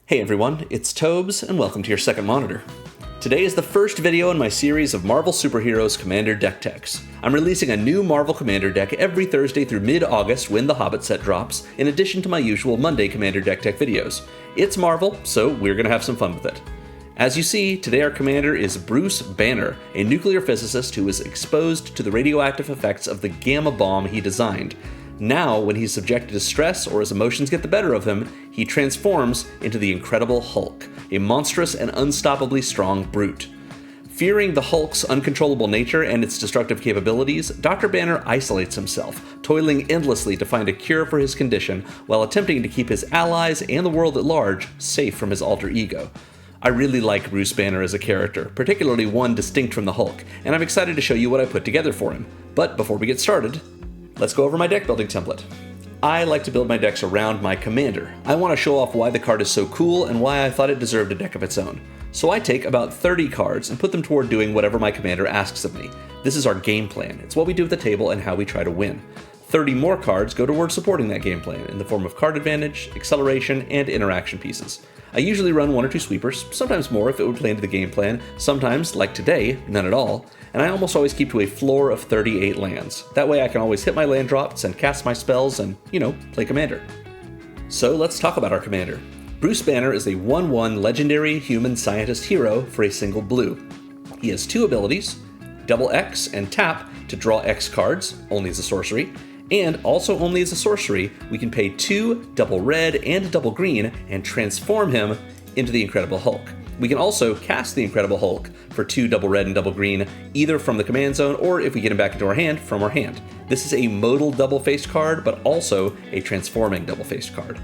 Hey everyone, it's Tobes, and welcome to your second monitor. Today is the first video in my series of Marvel Superheroes Commander deck techs. I'm releasing a new Marvel Commander deck every Thursday through mid-August when the Hobbit set drops, in addition to my usual Monday Commander deck tech videos. It's Marvel, so we're gonna have some fun with it. As you see, today our commander is Bruce Banner, a nuclear physicist who was exposed to the radioactive effects of the gamma bomb he designed. Now, when he's subjected to stress or his emotions get the better of him, he transforms into the Incredible Hulk, a monstrous and unstoppably strong brute. Fearing the Hulk's uncontrollable nature and its destructive capabilities, Dr. Banner isolates himself, toiling endlessly to find a cure for his condition while attempting to keep his allies and the world at large safe from his alter ego. I really like Bruce Banner as a character, particularly one distinct from the Hulk, and I'm excited to show you what I put together for him. But before we get started, let's go over my deck building template. I like to build my decks around my commander. I want to show off why the card is so cool and why I thought it deserved a deck of its own. So I take about 30 cards and put them toward doing whatever my commander asks of me. This is our game plan. It's what we do at the table and how we try to win. 30 more cards go toward supporting that game plan in the form of card advantage, acceleration, and interaction pieces. I usually run 1 or 2 sweepers, sometimes more if it would play into the game plan, sometimes, like today, none at all, and I almost always keep to a floor of 38 lands. That way I can always hit my land drops and cast my spells and, play commander. So let's talk about our commander. Bruce Banner is a 1/1 legendary human scientist hero for a single blue. He has 2 abilities, double X and tap to draw X cards, only as a sorcery, and also only as a sorcery, we can pay 2 double red and double green and transform him into the Incredible Hulk. We can also cast the Incredible Hulk for 2 double red and double green, either from the command zone or if we get him back into our hand, from our hand. This is a modal double-faced card, but also a transforming double-faced card.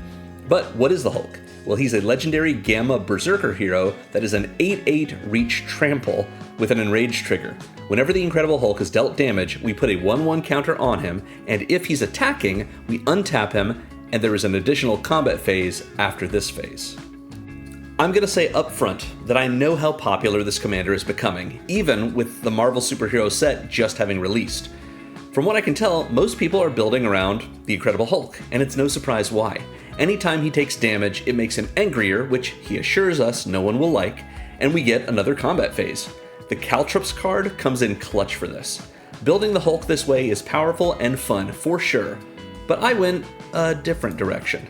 But what is the Hulk? Well, he's a legendary Gamma Berserker hero that is an 8/8 reach trample with an enraged trigger. Whenever the Incredible Hulk is dealt damage, we put a 1/1 counter on him, and if he's attacking, we untap him, and there is an additional combat phase after this phase. I'm going to say up front that I know how popular this commander is becoming, even with the Marvel Superhero set just having released. From what I can tell, most people are building around the Incredible Hulk, and it's no surprise why. Anytime he takes damage, it makes him angrier, which he assures us no one will like, and we get another combat phase. The Caltrops card comes in clutch for this. Building the Hulk this way is powerful and fun, for sure, but I went a different direction.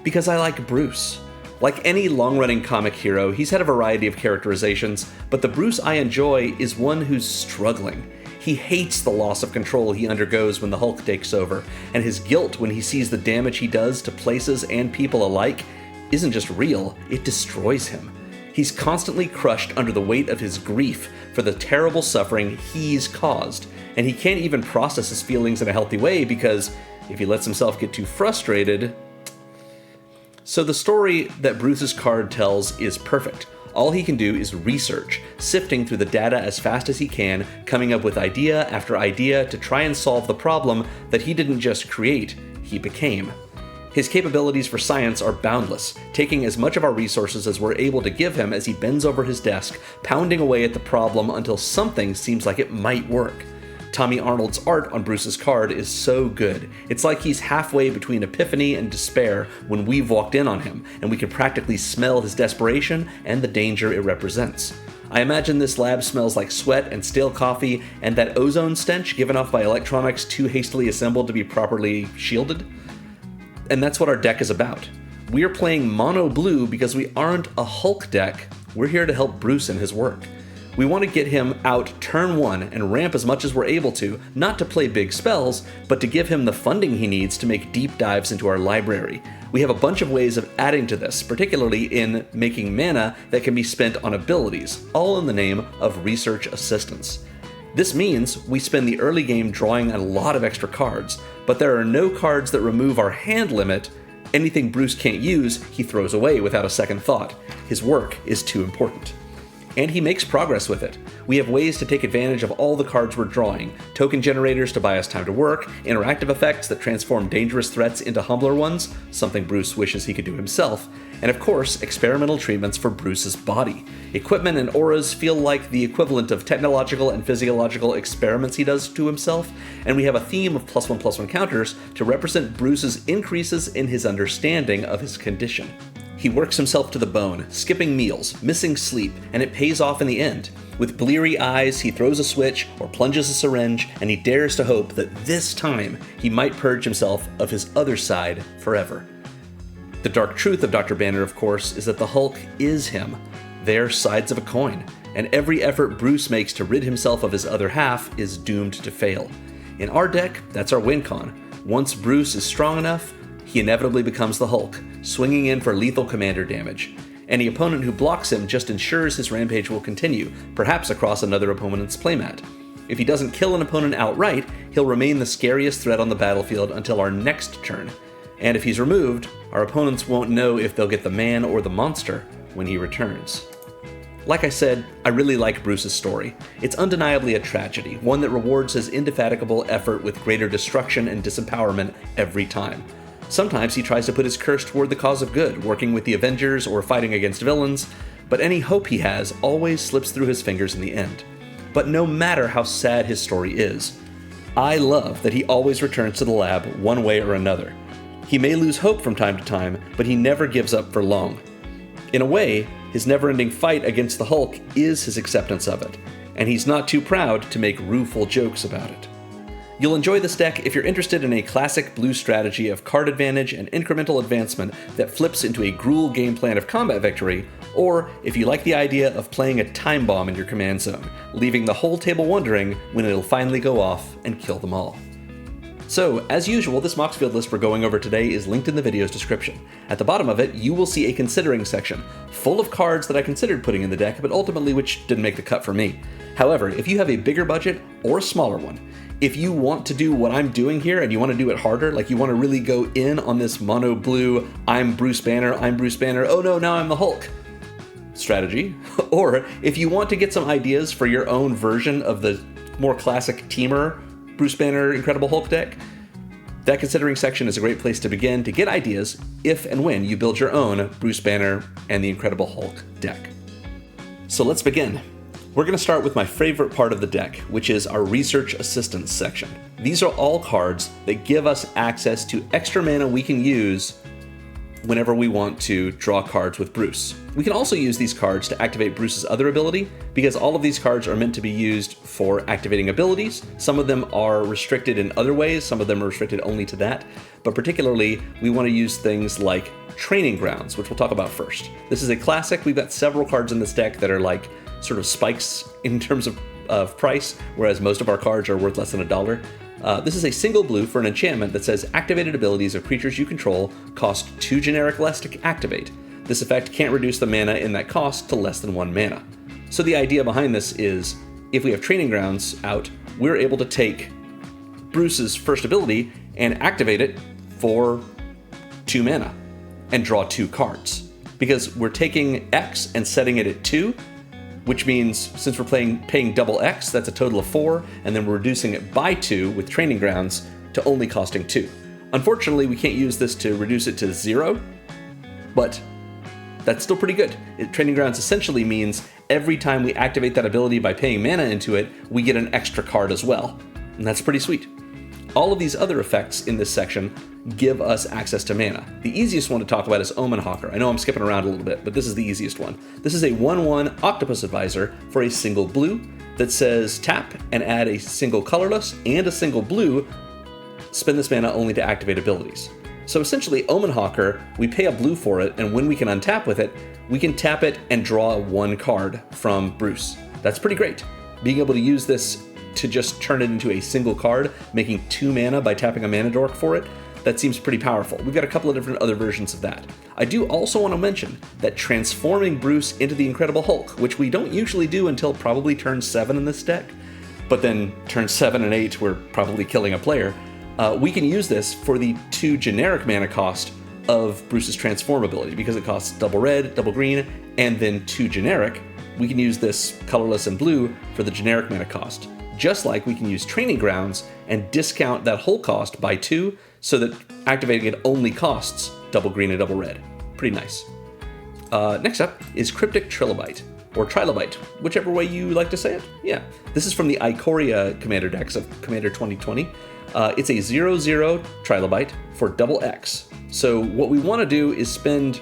Because I like Bruce. Like any long-running comic hero, he's had a variety of characterizations, but the Bruce I enjoy is one who's struggling. He hates the loss of control he undergoes when the Hulk takes over, and his guilt when he sees the damage he does to places and people alike isn't just real, it destroys him. He's constantly crushed under the weight of his grief for the terrible suffering he's caused, and he can't even process his feelings in a healthy way because if he lets himself get too frustrated. So the story that Bruce's card tells is perfect. All he can do is research, sifting through the data as fast as he can, coming up with idea after idea to try and solve the problem that he didn't just create, he became. His capabilities for science are boundless, taking as much of our resources as we're able to give him as he bends over his desk, pounding away at the problem until something seems like it might work. Tommy Arnold's art on Bruce's card is so good. It's like he's halfway between epiphany and despair when we've walked in on him, and we can practically smell his desperation and the danger it represents. I imagine this lab smells like sweat and stale coffee and that ozone stench given off by electronics too hastily assembled to be properly shielded. And that's what our deck is about. We're playing mono blue because we aren't a Hulk deck. We're here to help Bruce in his work. We want to get him out turn 1 and ramp as much as we're able to, not to play big spells, but to give him the funding he needs to make deep dives into our library. We have a bunch of ways of adding to this, particularly in making mana that can be spent on abilities, all in the name of research assistance. This means we spend the early game drawing a lot of extra cards, but there are no cards that remove our hand limit. Anything Bruce can't use, he throws away without a second thought. His work is too important. And he makes progress with it. We have ways to take advantage of all the cards we're drawing, token generators to buy us time to work, interactive effects that transform dangerous threats into humbler ones, something Bruce wishes he could do himself, and of course, experimental treatments for Bruce's body. Equipment and auras feel like the equivalent of technological and physiological experiments he does to himself, and we have a theme of +1/+1 counters to represent Bruce's increases in his understanding of his condition. He works himself to the bone, skipping meals, missing sleep, and it pays off in the end. With bleary eyes, he throws a switch or plunges a syringe, and he dares to hope that this time he might purge himself of his other side forever. The dark truth of Dr. Banner, of course, is that the Hulk is him. They're sides of a coin, and every effort Bruce makes to rid himself of his other half is doomed to fail. In our deck, that's our win con. Once Bruce is strong enough, he inevitably becomes the Hulk, swinging in for lethal commander damage. Any opponent who blocks him just ensures his rampage will continue, perhaps across another opponent's playmat. If he doesn't kill an opponent outright, he'll remain the scariest threat on the battlefield until our next turn. And if he's removed, our opponents won't know if they'll get the man or the monster when he returns. Like I said, I really like Bruce's story. It's undeniably a tragedy, one that rewards his indefatigable effort with greater destruction and disempowerment every time. Sometimes he tries to put his curse toward the cause of good, working with the Avengers or fighting against villains, but any hope he has always slips through his fingers in the end. But no matter how sad his story is, I love that he always returns to the lab one way or another. He may lose hope from time to time, but he never gives up for long. In a way, his never-ending fight against the Hulk is his acceptance of it, and he's not too proud to make rueful jokes about it. You'll enjoy this deck if you're interested in a classic blue strategy of card advantage and incremental advancement that flips into a Gruul game plan of combat victory, or if you like the idea of playing a time bomb in your command zone, leaving the whole table wondering when it'll finally go off and kill them all. So, as usual, this Moxfield list we're going over today is linked in the video's description. At the bottom of it, you will see a considering section, full of cards that I considered putting in the deck, but ultimately which didn't make the cut for me. However, if you have a bigger budget or a smaller one, if you want to do what I'm doing here and you want to do it harder, like you want to really go in on this mono blue, I'm Bruce Banner, oh no, now I'm the Hulk strategy, or if you want to get some ideas for your own version of the more classic teamer Bruce Banner Incredible Hulk deck, that considering section is a great place to begin to get ideas if and when you build your own Bruce Banner and the Incredible Hulk deck. So let's begin. We're going to start with my favorite part of the deck, which is our Research Assistance section. These are all cards that give us access to extra mana we can use whenever we want to draw cards with Bruce. We can also use these cards to activate Bruce's other ability, because all of these cards are meant to be used for activating abilities. Some of them are restricted in other ways, some of them are restricted only to that, but particularly we want to use things like Training Grounds, which we'll talk about first. This is a classic. We've got several cards in this deck that are like sort of spikes in terms of price, whereas most of our cards are worth less than $1. This is a single blue for an enchantment that says activated abilities of creatures you control cost 2 generic less to activate. This effect can't reduce the mana in that cost to less than 1 mana. So the idea behind this is, if we have Training Grounds out, we're able to take Bruce's first ability and activate it for 2 mana and draw 2 cards. Because we're taking X and setting it at 2, which means since we're paying double X, that's a total of 4, and then we're reducing it by 2 with Training Grounds to only costing 2. Unfortunately, we can't use this to reduce it to 0, but that's still pretty good. Training Grounds essentially means every time we activate that ability by paying mana into it, we get an extra card as well, and that's pretty sweet. All of these other effects in this section give us access to mana. The easiest one to talk about is Omen Hawker. I know I'm skipping around a little bit, but this is the easiest one. This is a 1/1 Octopus Advisor for a single blue that says tap and add a single colorless and a single blue, spend this mana only to activate abilities. So essentially, Omen Hawker, we pay a blue for it, and when we can untap with it, we can tap it and draw 1 card from Bruce. That's pretty great. Being able to use this to just turn it into a single card, making 2 mana by tapping a mana dork for it, that seems pretty powerful. We've got a couple of different other versions of that. I do also want to mention that transforming Bruce into the Incredible Hulk, which we don't usually do until probably turn 7 in this deck, but then turn 7 and 8 we're probably killing a player, we can use this for the 2 generic mana cost of Bruce's transform ability, because it costs double red, double green, and then 2 generic. We can use this colorless and blue for the generic mana cost. Just like we can use Training Grounds and discount that whole cost by 2 so that activating it only costs double green and double red. Pretty nice. Next up is Cryptic Trilobite, or Trilobite, whichever way you like to say it. Yeah, this is from the Ikoria Commander decks of Commander 2020. It's a 0/0 Trilobite for double X. So what we want to do is spend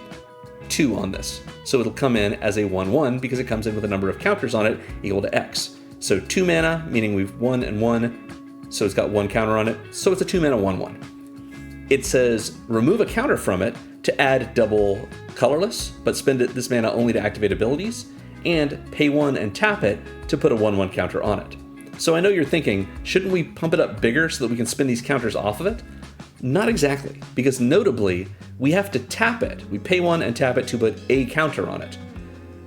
2 on this. So it'll come in as a 1/1 because it comes in with a number of counters on it equal to X. So 2 mana, meaning we've 1 and 1, so it's got 1 counter on it, so it's a 2 mana 1/1. It says remove a counter from it to add double colorless, but spend this mana only to activate abilities, and pay 1 and tap it to put a 1/1 counter on it. So I know you're thinking, shouldn't we pump it up bigger so that we can spin these counters off of it? Not exactly, because notably, we have to tap it. We pay 1 and tap it to put a counter on it.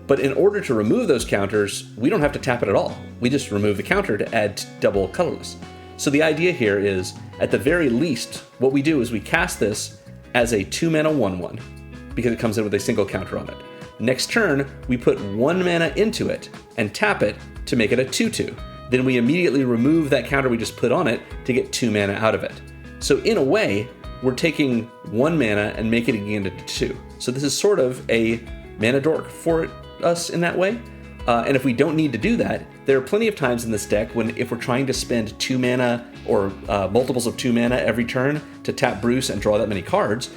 But in order to remove those counters, we don't have to tap it at all. We just remove the counter to add double colorless. So the idea here is, at the very least, what we do is we cast this as a 2 mana 1/1, because it comes in with a single counter on it. Next turn, we put 1 mana into it and tap it to make it a 2/2. Then we immediately remove that counter we just put on it to get 2 mana out of it. So in a way, we're taking 1 mana and making it again into 2. So this is sort of a mana dork for us in that way. And if we don't need to do that, there are plenty of times in this deck when if we're trying to spend 2 mana or multiples of 2 mana every turn to tap Bruce and draw that many cards,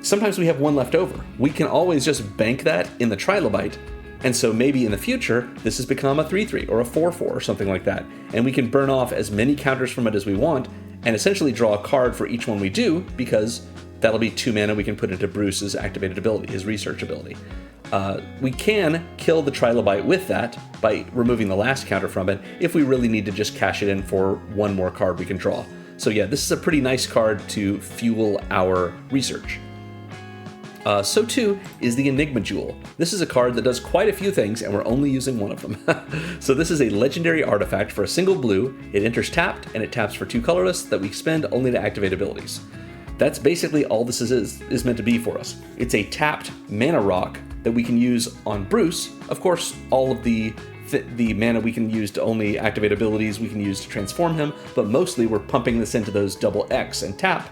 sometimes we have 1 left over. We can always just bank that in the Trilobite, and so maybe in the future, this has become a 3/3 or a 4/4 or something like that, and we can burn off as many counters from it as we want, and essentially draw a card for each one we do, because that'll be 2 mana we can put into Bruce's activated ability, his research ability. We can kill the Trilobite with that by removing the last counter from it if we really need to just cash it in for 1 more card we can draw. So yeah, this is a pretty nice card to fuel our research. So too is the Enigma Jewel. This is a card that does quite a few things, and we're only using one of them. So this is a legendary artifact for a single blue. It enters tapped, and it taps for 2 colorless that we spend only to activate abilities. That's basically all this is meant to be for us. It's a tapped mana rock that we can use on Bruce. Of course, all of the mana we can use to only activate abilities we can use to transform him, but mostly we're pumping this into those double X and tap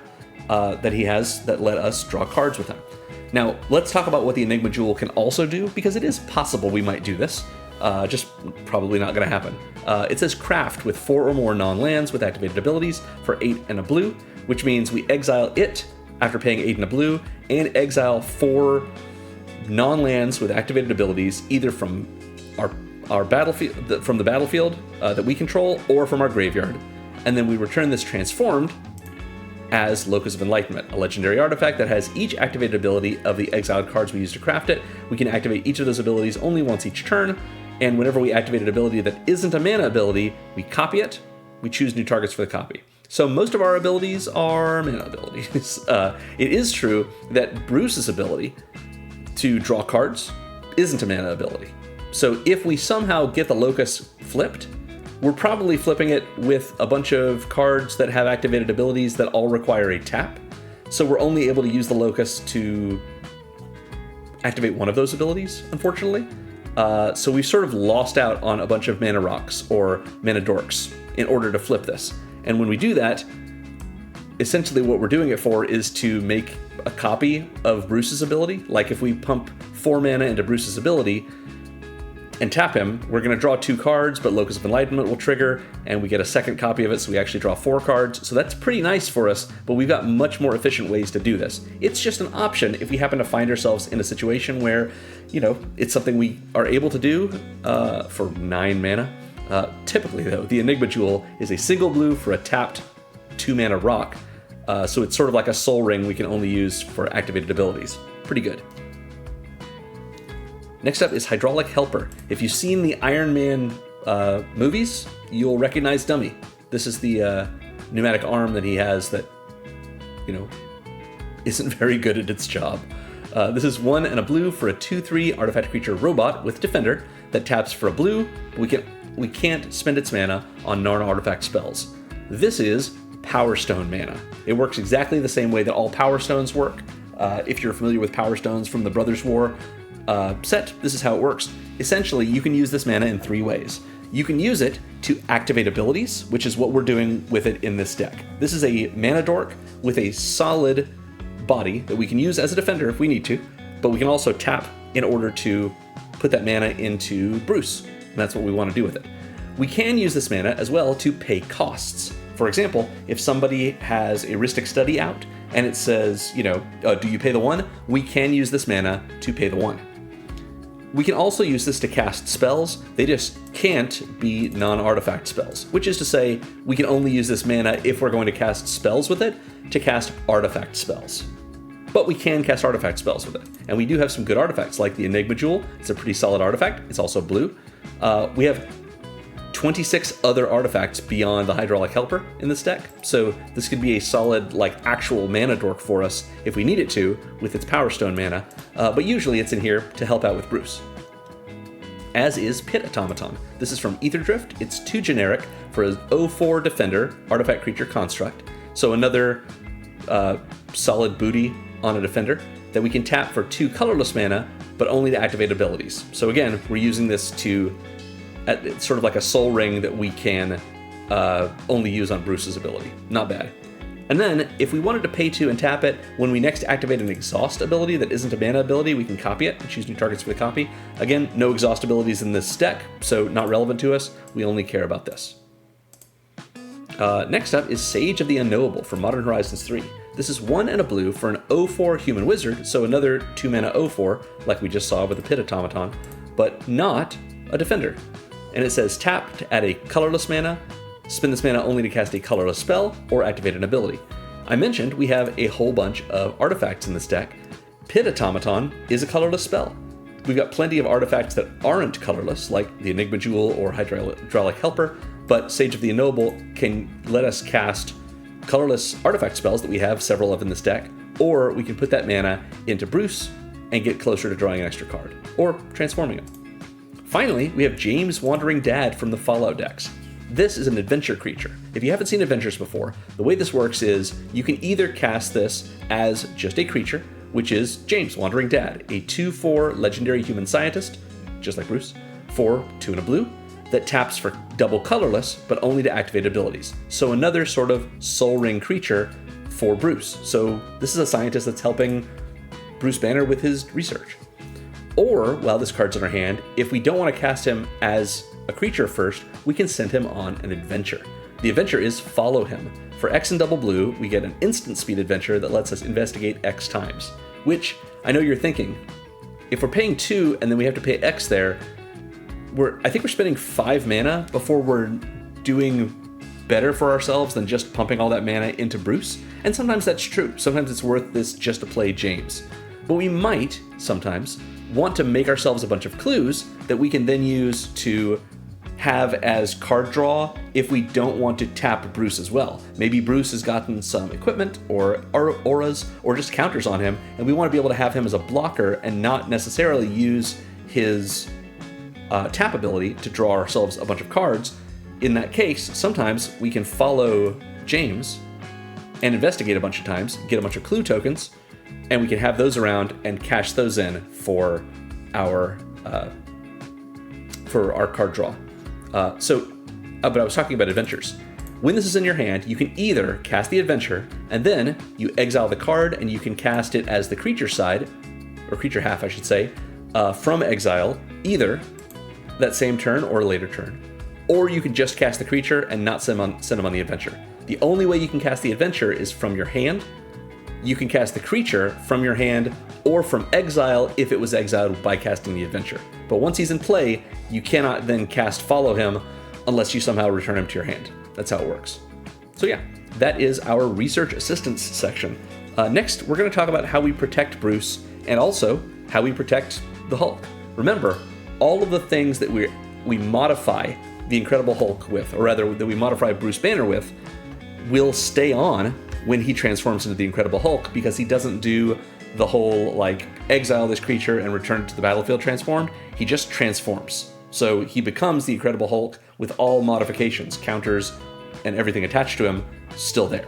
that he has that let us draw cards with him. Now, let's talk about what the Enigma Jewel can also do, because it is possible we might do this, just probably not going to happen. It says craft with 4 or more non-lands with activated abilities for 8 and a blue, which means we exile it after paying 8 and a blue, and exile 4 non-lands with activated abilities, either from our battlefield, from the battlefield that we control, or from our graveyard. And then we return this transformed as Locus of Enlightenment, a legendary artifact that has each activated ability of the exiled cards we use to craft it. We can activate each of those abilities only once each turn, and whenever we activate an ability that isn't a mana ability, we copy it. We choose new targets for the copy. So most of our abilities are mana abilities. It is true that Bruce's ability to draw cards isn't a mana ability. So if we somehow get the Locus flipped, we're probably flipping it with a bunch of cards that have activated abilities that all require a tap. So we're only able to use the Locus to activate one of those abilities, unfortunately. So we've sort of lost out on a bunch of mana rocks or mana dorks in order to flip this. And when we do that, essentially what we're doing it for is to make a copy of Bruce's ability. Like if we pump 4 mana into Bruce's ability and tap him, we're going to draw 2 cards, but Locus of Enlightenment will trigger, and we get a second copy of it, so we actually draw 4 cards. So that's pretty nice for us, but we've got much more efficient ways to do this. It's just an option if we happen to find ourselves in a situation where, you know, it's something we are able to do for 9 mana. Typically, though, the Enigma Jewel is a single blue for a tapped 2 mana rock, so it's sort of like a soul ring we can only use for activated abilities. Pretty good. Next up is Hydraulic Helper. If you've seen the Iron Man movies, you'll recognize Dummy. This is the pneumatic arm that he has that, you know, isn't very good at its job. This is 1 and a blue for a 2/3 artifact creature robot with Defender that taps for a blue. We can't spend its mana on non-artifact spells. This is Power Stone mana. It works exactly the same way that all Power Stones work. If you're familiar with Power Stones from the Brothers War set, this is how it works. Essentially, you can use this mana in 3 ways. You can use it to activate abilities, which is what we're doing with it in this deck. This is a mana dork with a solid body that we can use as a defender if we need to, but we can also tap in order to put that mana into Bruce, and that's what we want to do with it. We can use this mana as well to pay costs. For example, if somebody has a Rhystic Study out and it says, do you pay the 1? We can use this mana to pay the 1. We can also use this to cast spells. They just can't be non-artifact spells, which is to say we can only use this mana if we're going to cast spells with it to cast artifact spells. But we can cast artifact spells with it. And we do have some good artifacts, like the Enigma Jewel. It's a pretty solid artifact. It's also blue. We have 26 other artifacts beyond the Hydraulic Helper in this deck. So this could be a solid, actual mana dork for us if we need it to, with its Power Stone mana. But usually it's in here to help out with Bruce. As is Pit Automaton. This is from Ether Drift. It's 2 generic for a 0/4 Defender, Artifact Creature Construct. So another solid booty on a Defender that we can tap for 2 colorless mana, but only to activate abilities. So again, we're using this to, it's sort of like a soul ring that we can only use on Bruce's ability. Not bad. And then, if we wanted to pay 2 and tap it, when we next activate an exhaust ability that isn't a mana ability, we can copy it and choose new targets for the copy. Again, no exhaust abilities in this deck, so not relevant to us. We only care about this. Next up is Sage of the Unknowable for Modern Horizons 3. This is 1 and a blue for an 0/4 Human Wizard, so another 2 mana 0/4, like we just saw with the Pit Automaton, but not a Defender. And it says tap to add a colorless mana, spend this mana only to cast a colorless spell, or activate an ability. I mentioned we have a whole bunch of artifacts in this deck. Pit Automaton is a colorless spell. We've got plenty of artifacts that aren't colorless, like the Enigma Jewel or Hydraulic Helper, but Sage of the Unknowable can let us cast colorless artifact spells that we have several of in this deck, or we can put that mana into Bruce and get closer to drawing an extra card, or transforming him. Finally, we have James Wandering Dad from the Fallout decks. This is an adventure creature. If you haven't seen Adventures before, the way this works is you can either cast this as just a creature, which is James Wandering Dad, a 2/4 legendary human scientist, just like Bruce, for 2 and a blue, that taps for double colorless, but only to activate abilities. So another sort of soul ring creature for Bruce. So this is a scientist that's helping Bruce Banner with his research. Or, while this card's in our hand, if we don't want to cast him as a creature first, we can send him on an adventure. The adventure is Follow Him. For X and double blue, we get an instant speed adventure that lets us investigate X times. Which, I know you're thinking, if we're paying 2 and then we have to pay X there, I think we're spending 5 mana before we're doing better for ourselves than just pumping all that mana into Bruce. And sometimes that's true. Sometimes it's worth this just to play James. But we might, sometimes, want to make ourselves a bunch of clues that we can then use to have as card draw if we don't want to tap Bruce as well. Maybe Bruce has gotten some equipment or auras or just counters on him, and we want to be able to have him as a blocker and not necessarily use his tap ability to draw ourselves a bunch of cards. In that case, sometimes we can follow James and investigate a bunch of times, get a bunch of clue tokens, and we can have those around and cash those in for our card draw. But I was talking about adventures. When this is in your hand, you can either cast the adventure, and then you exile the card, and you can cast it as the creature side, or creature half, I should say, from exile, either that same turn or a later turn. Or you can just cast the creature and not send them on the adventure. The only way you can cast the adventure is from your hand. You can cast the creature from your hand or from exile if it was exiled by casting the adventure. But once he's in play, you cannot then cast Follow Him unless you somehow return him to your hand. That's how it works. So yeah, that is our research assistance section. Next, we're going to talk about how we protect Bruce and also how we protect the Hulk. Remember, all of the things that we modify the Incredible Hulk with, or rather that we modify Bruce Banner with, will stay on when he transforms into the Incredible Hulk, because he doesn't do the whole exile this creature and return it to the battlefield transformed. He just transforms. So he becomes the Incredible Hulk with all modifications, counters, and everything attached to him still there.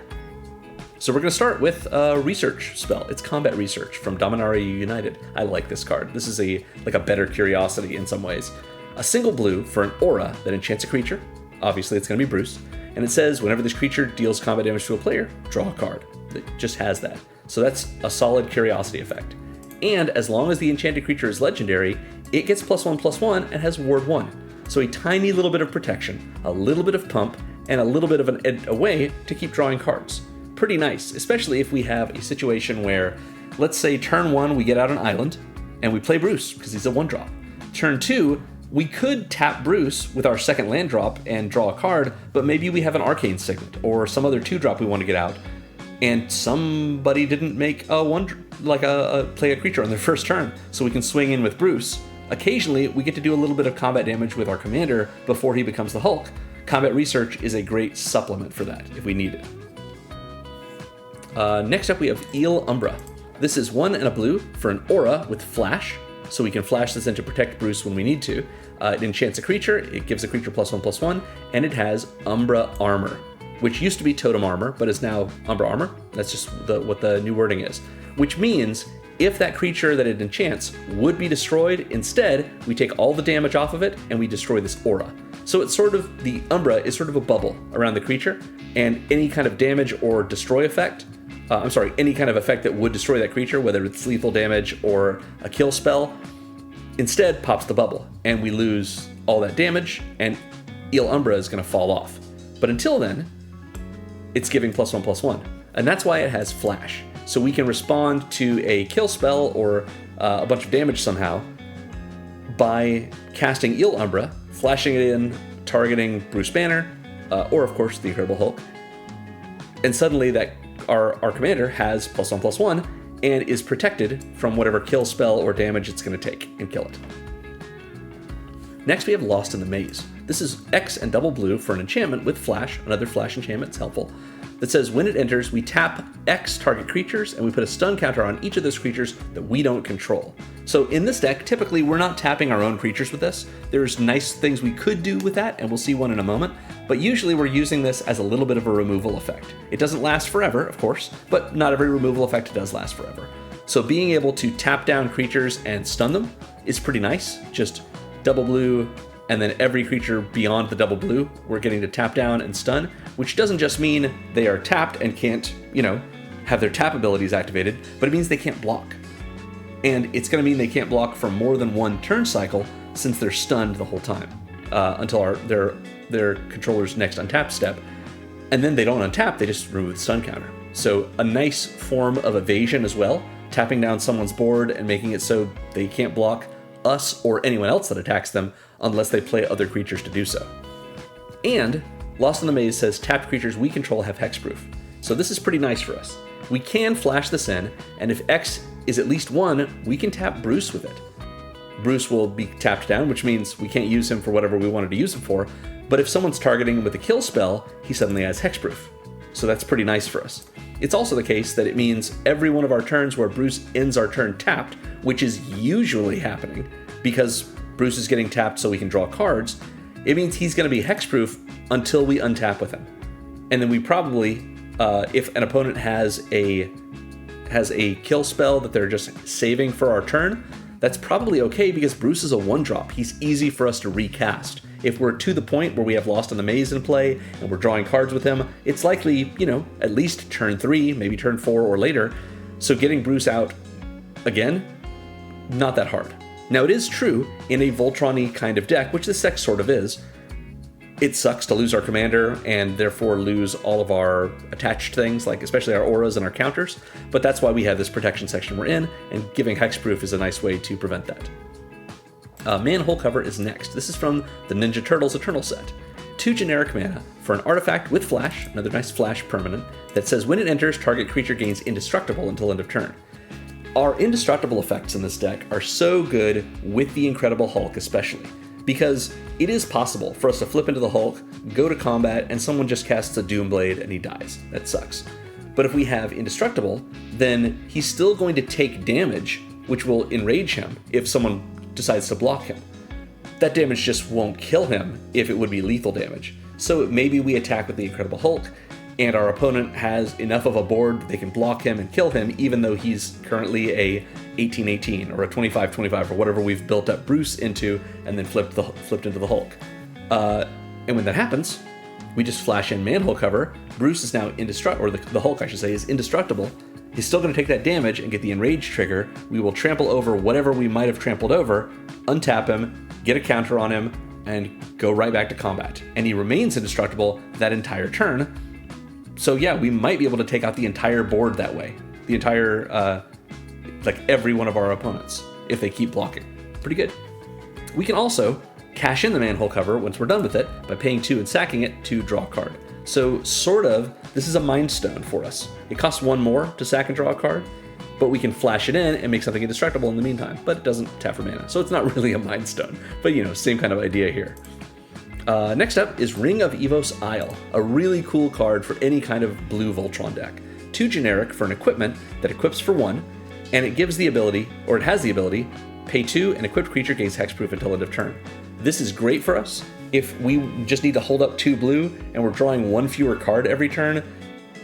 So we're going to start with a research spell. It's Combat Research from Dominaria United. I like this card. This is a better Curiosity in some ways. A single blue for an aura that enchants a creature. Obviously, it's going to be Bruce. And it says, whenever this creature deals combat damage to a player, draw a card. It just has that. So that's a solid Curiosity effect. And as long as the enchanted creature is legendary, it gets +1/+1 and has Ward 1. So a tiny little bit of protection, a little bit of pump, and a little bit of a way to keep drawing cards. pretty nice, especially if we have a situation where, let's say turn 1 we get out an island and we play Bruce because he's a 1-drop. Turn 2, we could tap Bruce with our second land drop and draw a card, but maybe we have an Arcane Signet or some other 2-drop we want to get out, and somebody didn't make play a creature on their first turn, so we can swing in with Bruce. Occasionally, we get to do a little bit of combat damage with our commander before he becomes the Hulk. Combat Research is a great supplement for that if we need it. Next up, we have Eel Umbra. This is 1 and a blue for an aura with flash, so we can flash this in to protect Bruce when we need to. It enchants a creature, it gives a creature +1/+1, and it has Umbra Armor, which used to be Totem Armor, but is now Umbra Armor. That's just what the new wording is. Which means if that creature that it enchants would be destroyed, instead we take all the damage off of it and we destroy this aura. So it's sort of, the Umbra is sort of a bubble around the creature, and any kind of damage or destroy effect, any kind of effect that would destroy that creature, whether it's lethal damage or a kill spell, instead pops the bubble, and we lose all that damage, and Eel Umbra is going to fall off. But until then, it's giving +1/+1, and that's why it has flash. So we can respond to a kill spell or a bunch of damage somehow by casting Eel Umbra, flashing it in, targeting Bruce Banner, or of course the Incredible Hulk, and suddenly that our commander has +1/+1 and is protected from whatever kill spell or damage it's going to take and kill it. Next we have Lost in the Maze. This is X and double blue for an enchantment with flash, another flash enchantment, it's helpful, that says when it enters, we tap X target creatures and we put a stun counter on each of those creatures that we don't control. So in this deck, typically we're not tapping our own creatures with this. There's nice things we could do with that, and we'll see one in a moment, but usually we're using this as a little bit of a removal effect. It doesn't last forever, of course, but not every removal effect does last forever. So being able to tap down creatures and stun them is pretty nice. Just double blue, and then every creature beyond the double blue, we're getting to tap down and stun, which doesn't just mean they are tapped and can't, have their tap abilities activated, but it means they can't block. And it's going to mean they can't block for more than one turn cycle since they're stunned the whole time, until their controller's next untap step. And then they don't untap, they just remove the stun counter. So a nice form of evasion as well, tapping down someone's board and making it so they can't block us or anyone else that attacks them unless they play other creatures to do so. And Lost in the Maze says tapped creatures we control have hexproof. So this is pretty nice for us. We can flash this in, and if X is at least 1, we can tap Bruce with it. Bruce will be tapped down, which means we can't use him for whatever we wanted to use him for, but if someone's targeting him with a kill spell, he suddenly has hexproof. So that's pretty nice for us. It's also the case that it means every one of our turns where Bruce ends our turn tapped, which is usually happening because Bruce is getting tapped so we can draw cards, it means he's going to be hexproof until we untap with him. And then we probably, if an opponent has a kill spell that they're just saving for our turn, that's probably okay because Bruce is a 1-drop. He's easy for us to recast. If we're to the point where we have Lost in the Maze in play and we're drawing cards with him, it's likely, at least turn 3, maybe turn 4 or later. So getting Bruce out, again, not that hard. Now it is true, in a Voltron-y kind of deck, which this deck sort of is, it sucks to lose our commander and therefore lose all of our attached things, like especially our auras and our counters, but that's why we have this protection section we're in, and giving hexproof is a nice way to prevent that. Manhole Cover is next. This is from the Ninja Turtles Eternal set. 2 generic mana for an artifact with flash, another nice flash permanent, that says when it enters, target creature gains indestructible until end of turn. Our indestructible effects in this deck are so good with the Incredible Hulk especially, because it is possible for us to flip into the Hulk, go to combat, and someone just casts a Doomblade and he dies. That sucks. But if we have indestructible, then he's still going to take damage, which will enrage him if someone decides to block him. That damage just won't kill him if it would be lethal damage. So maybe we attack with the Incredible Hulk, and our opponent has enough of a board they can block him and kill him, even though he's currently a 18-18 or a 25-25 or whatever we've built up Bruce into and then flipped into the Hulk. And when that happens, we just flash in Manhole Cover. Bruce is now indestructible, or the Hulk, I should say, is indestructible. He's still going to take that damage and get the Enrage trigger. We will trample over whatever we might have trampled over, untap him, get a counter on him, and go right back to combat. And he remains indestructible that entire turn, So yeah, we might be able to take out the entire board that way. The entire, like every one of our opponents, if they keep blocking. Pretty good. We can also cash in the manhole cover once we're done with it by paying 2 and sacking it to draw a card. So sort of, this is a Mind Stone for us. It costs 1 more to sack and draw a card, but we can flash it in and make something indestructible in the meantime, but it doesn't tap for mana. So it's not really a Mind Stone, but you know, same kind of idea here. Next up is Ring of Evos Isle, a really cool card for any kind of blue Voltron deck. 2 generic for an equipment that equips for 1, and it gives the ability, or it has the ability, pay 2, and equipped creature gains hexproof until end of turn. This is great for us if we just need to hold up 2 blue and we're drawing 1 fewer card every turn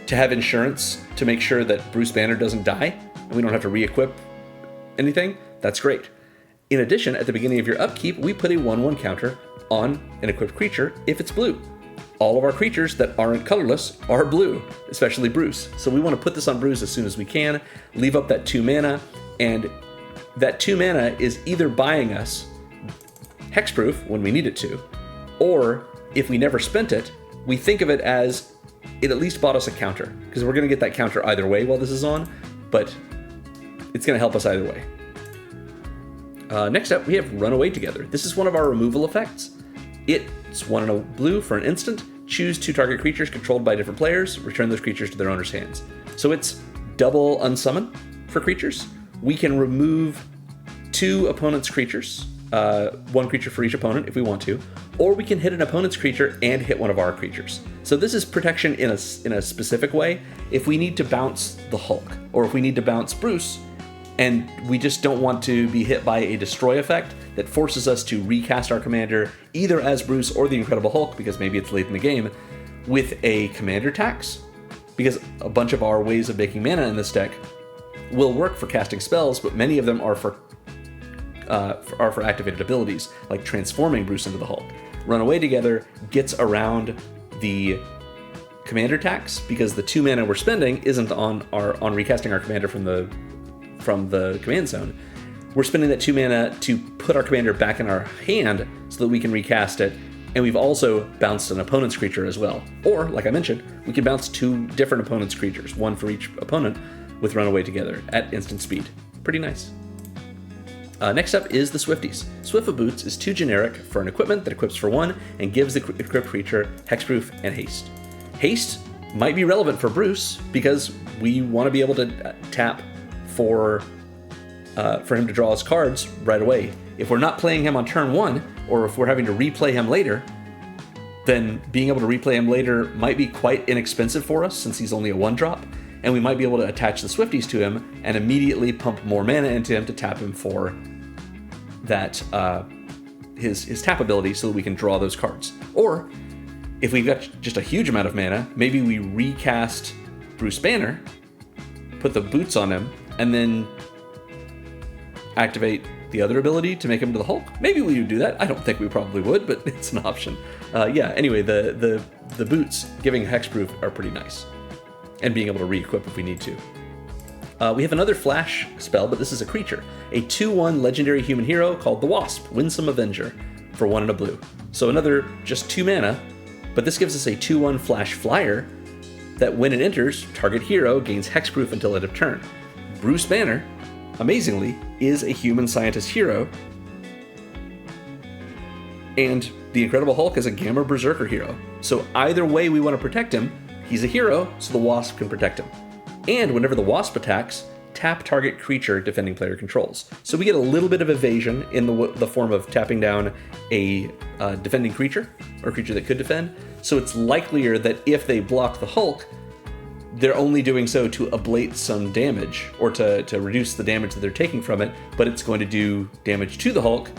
to have insurance to make sure that Bruce Banner doesn't die and we don't have to re-equip anything. That's great. In addition, at the beginning of your upkeep, we put a 1/1 counter on an equipped creature if it's blue. All of our creatures that aren't colorless are blue, especially Bruce. So we want to put this on Bruce as soon as we can, leave up that 2 mana, and that 2 mana is either buying us hexproof when we need it to, or if we never spent it, we think of it as it at least bought us a counter, because we're going to get that counter either way while this is on, but it's going to help us either way. Next up, we have Run Away Together. This is one of our removal effects. It's 1 and a blue for an instant. Choose 2 target creatures controlled by different players. Return those creatures to their owner's hands. So it's double unsummon for creatures. We can remove 2 opponent's creatures, 1 creature for each opponent if we want to, or we can hit an opponent's creature and hit one of our creatures. So this is protection in a specific way. If we need to bounce the Hulk, or if we need to bounce Bruce, and we just don't want to be hit by a destroy effect that forces us to recast our commander either as Bruce or the Incredible Hulk, because maybe it's late in the game, with a commander tax, because a bunch of our ways of making mana in this deck will work for casting spells, but many of them are for activated abilities, like transforming Bruce into the Hulk. Run Away Together gets around the commander tax because the 2 mana we're spending isn't on recasting our commander from the command zone. We're spending that 2 mana to put our commander back in our hand so that we can recast it, and we've also bounced an opponent's creature as well. Or, like I mentioned, we can bounce 2 different opponent's creatures, 1 for each opponent, with Run Away Together at instant speed. Pretty nice. Next up is the Swifties. Swift Boots is 2 generic for an equipment that equips for 1 and gives the equipped creature hexproof and haste. Haste might be relevant for Bruce because we want to be able to tap for him to draw us cards right away. If we're not playing him on turn 1, or if we're having to replay him later, then being able to replay him later might be quite inexpensive for us since he's only a 1-drop, and we might be able to attach the Swifties to him and immediately pump more mana into him to tap him for that his tap ability so that we can draw those cards. Or if we've got just a huge amount of mana, maybe we recast Bruce Banner, put the boots on him, and then activate the other ability to make him to the Hulk. Maybe we would do that. I don't think we probably would, but it's an option. Anyway, the boots giving hexproof are pretty nice, and being able to re-equip if we need to. We have another flash spell, but this is a creature. A 2/1 legendary human hero called the Wasp, Winsome Avenger, for 1 and a blue. So another just 2 mana, but this gives us a 2/1 flash flyer that when it enters, target hero gains hexproof until end of turn. Bruce Banner, amazingly, is a human scientist hero, and the Incredible Hulk is a Gamma Berserker hero. So either way we want to protect him, he's a hero, so the Wasp can protect him. And whenever the Wasp attacks, tap target creature defending player controls. So we get a little bit of evasion in the form of tapping down a defending creature, or creature that could defend. So it's likelier that if they block the Hulk, they're only doing so to ablate some damage, or to reduce the damage that they're taking from it, but it's going to do damage to the Hulk,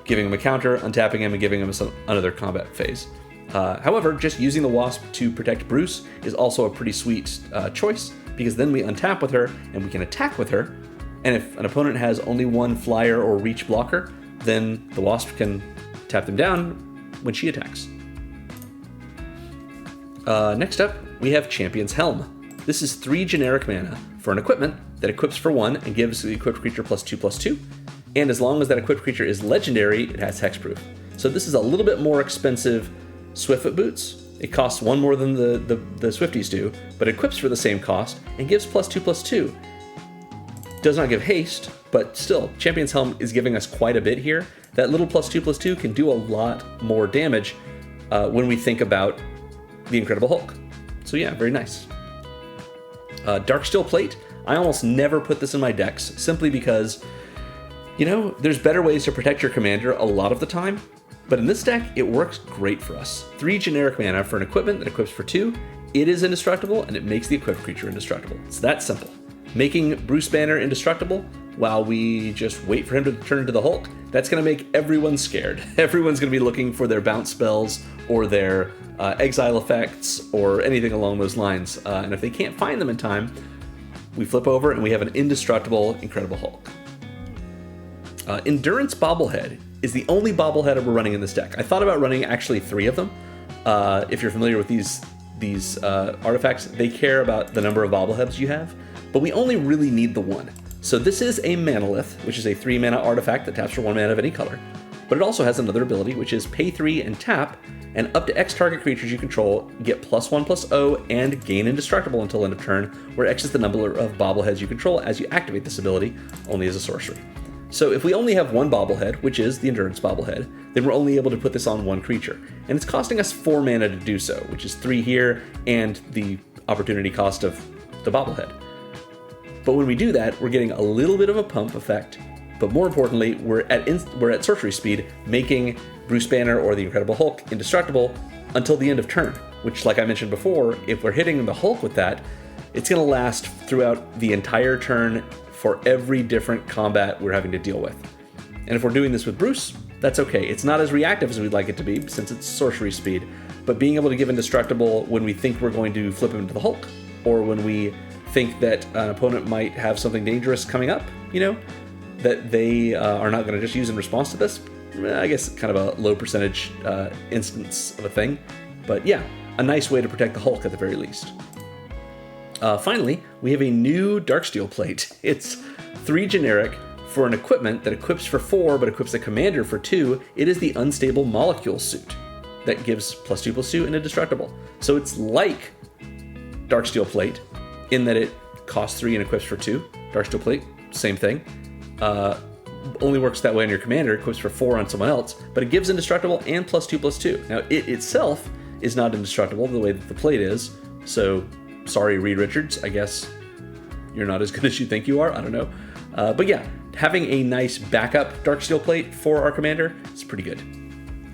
giving him a counter, untapping him, and giving him another combat phase. However, just using the Wasp to protect Bruce is also a pretty sweet choice, because then we untap with her and we can attack with her, and if an opponent has only 1 flyer or reach blocker, then the Wasp can tap them down when she attacks. Next up, we have Champion's Helm. This is 3 generic mana for an equipment that equips for 1 and gives the equipped creature +2/+2, and as long as that equipped creature is legendary, it has hexproof. So this is a little bit more expensive Swiftfoot Boots, It costs 1 more than the Swifties do, but equips for the same cost and gives +2/+2. Does not give haste, but still, Champion's Helm is giving us quite a bit here. That little +2/+2 can do a lot more damage when we think about the Incredible Hulk. So yeah, very nice. Darksteel Plate, I almost never put this in my decks, simply because, you know, there's better ways to protect your commander a lot of the time, but in this deck, it works great for us. 3 generic mana for an equipment that equips for 2, it is indestructible, and it makes the equipped creature indestructible. It's that simple. Making Bruce Banner indestructible while we just wait for him to turn into the Hulk, that's going to make everyone scared. Everyone's going to be looking for their bounce spells or their exile effects or anything along those lines. And if they can't find them in time, we flip over and we have an indestructible Incredible Hulk. Endurance Bobblehead is the only bobblehead we're running in this deck. I thought about running actually 3 of them. If you're familiar with these artifacts, they care about the number of bobbleheads you have, but we only really need the 1. So this is a Manalith, which is a 3 mana artifact that taps for 1 mana of any color, but it also has another ability, which is pay 3 and tap, and up to X target creatures you control get +1/+0 and gain indestructible until end of turn, where X is the number of bobbleheads you control as you activate this ability, only as a sorcery. So if we only have 1 bobblehead, which is the Endurance Bobblehead, then we're only able to put this on 1 creature. And it's costing us 4 mana to do so, which is 3 here and the opportunity cost of the bobblehead. But when we do that, we're getting a little bit of a pump effect, but more importantly, we're at sorcery speed, making Bruce Banner or the Incredible Hulk indestructible until the end of turn, which, like I mentioned before, if we're hitting the Hulk with that, it's going to last throughout the entire turn for every different combat we're having to deal with. And if we're doing this with Bruce, that's okay. It's not as reactive as we'd like it to be, since it's sorcery speed, but being able to give indestructible when we think we're going to flip him into the Hulk, or when we think that an opponent might have something dangerous coming up, you know, that they are not going to just use in response to this. I guess kind of a low percentage instance of a thing. But yeah, a nice way to protect the Hulk at the very least. Finally, we have a new Darksteel Plate. It's 3 generic for an equipment that equips for 4 but equips a commander for 2. It is the Unstable Molecule suit that gives +2/+2 and indestructible. So it's like Darksteel Plate in that it costs 3 and equips for 2. Darksteel Plate, same thing. Only works that way on your commander, equips for 4 on someone else, but it gives indestructible and +2/+2. Now, it itself is not indestructible the way that the plate is, so sorry, Reed Richards, I guess you're not as good as you think you are, I don't know. But yeah, having a nice backup Darksteel Plate for our commander is pretty good.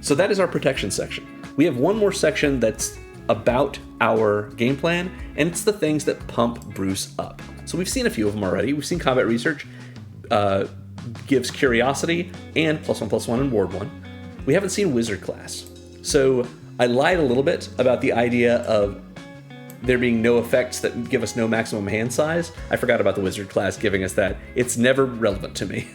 So that is our protection section. We have one more section that's about our game plan, and it's the things that pump Bruce up. So we've seen a few of them already. We've seen Combat Research, gives Curiosity and +1/+1 in Ward 1. We haven't seen Wizard class. So I lied a little bit about the idea of there being no effects that give us no maximum hand size. I forgot about the Wizard class giving us that. It's never relevant to me.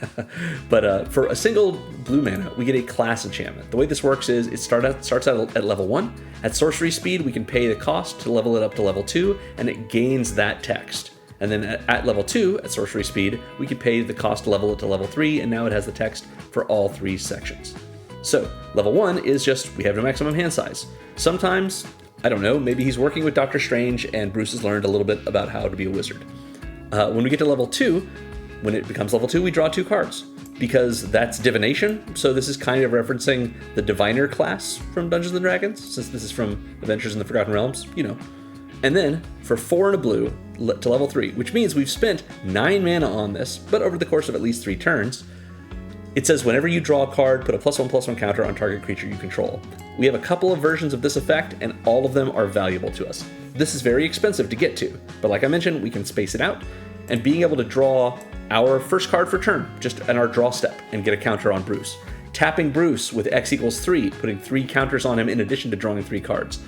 But for a single blue mana, we get a class enchantment. The way this works is it starts out at level 1. At sorcery speed, we can pay the cost to level it up to level 2, and it gains that text. And then at level 2, at sorcery speed, we can pay the cost to level it to level 3, and now it has the text for all 3 sections. So level 1 is just, we have no maximum hand size. Sometimes, I don't know, maybe he's working with Doctor Strange and Bruce has learned a little bit about how to be a wizard. When we get to level 2, when it becomes level 2, we draw 2 cards, because that's divination. So this is kind of referencing the diviner class from Dungeons & Dragons, since this is from Adventures in the Forgotten Realms, you know. And then for 4 and a blue to level 3, which means we've spent 9 mana on this, but over the course of at least 3 turns. It says whenever you draw a card, put a +1/+1 counter on target creature you control. We have a couple of versions of this effect, and all of them are valuable to us. This is very expensive to get to, but like I mentioned, we can space it out, and being able to draw our first card for turn, just in our draw step, and get a counter on Bruce. Tapping Bruce with X = 3, putting 3 counters on him in addition to drawing 3 cards.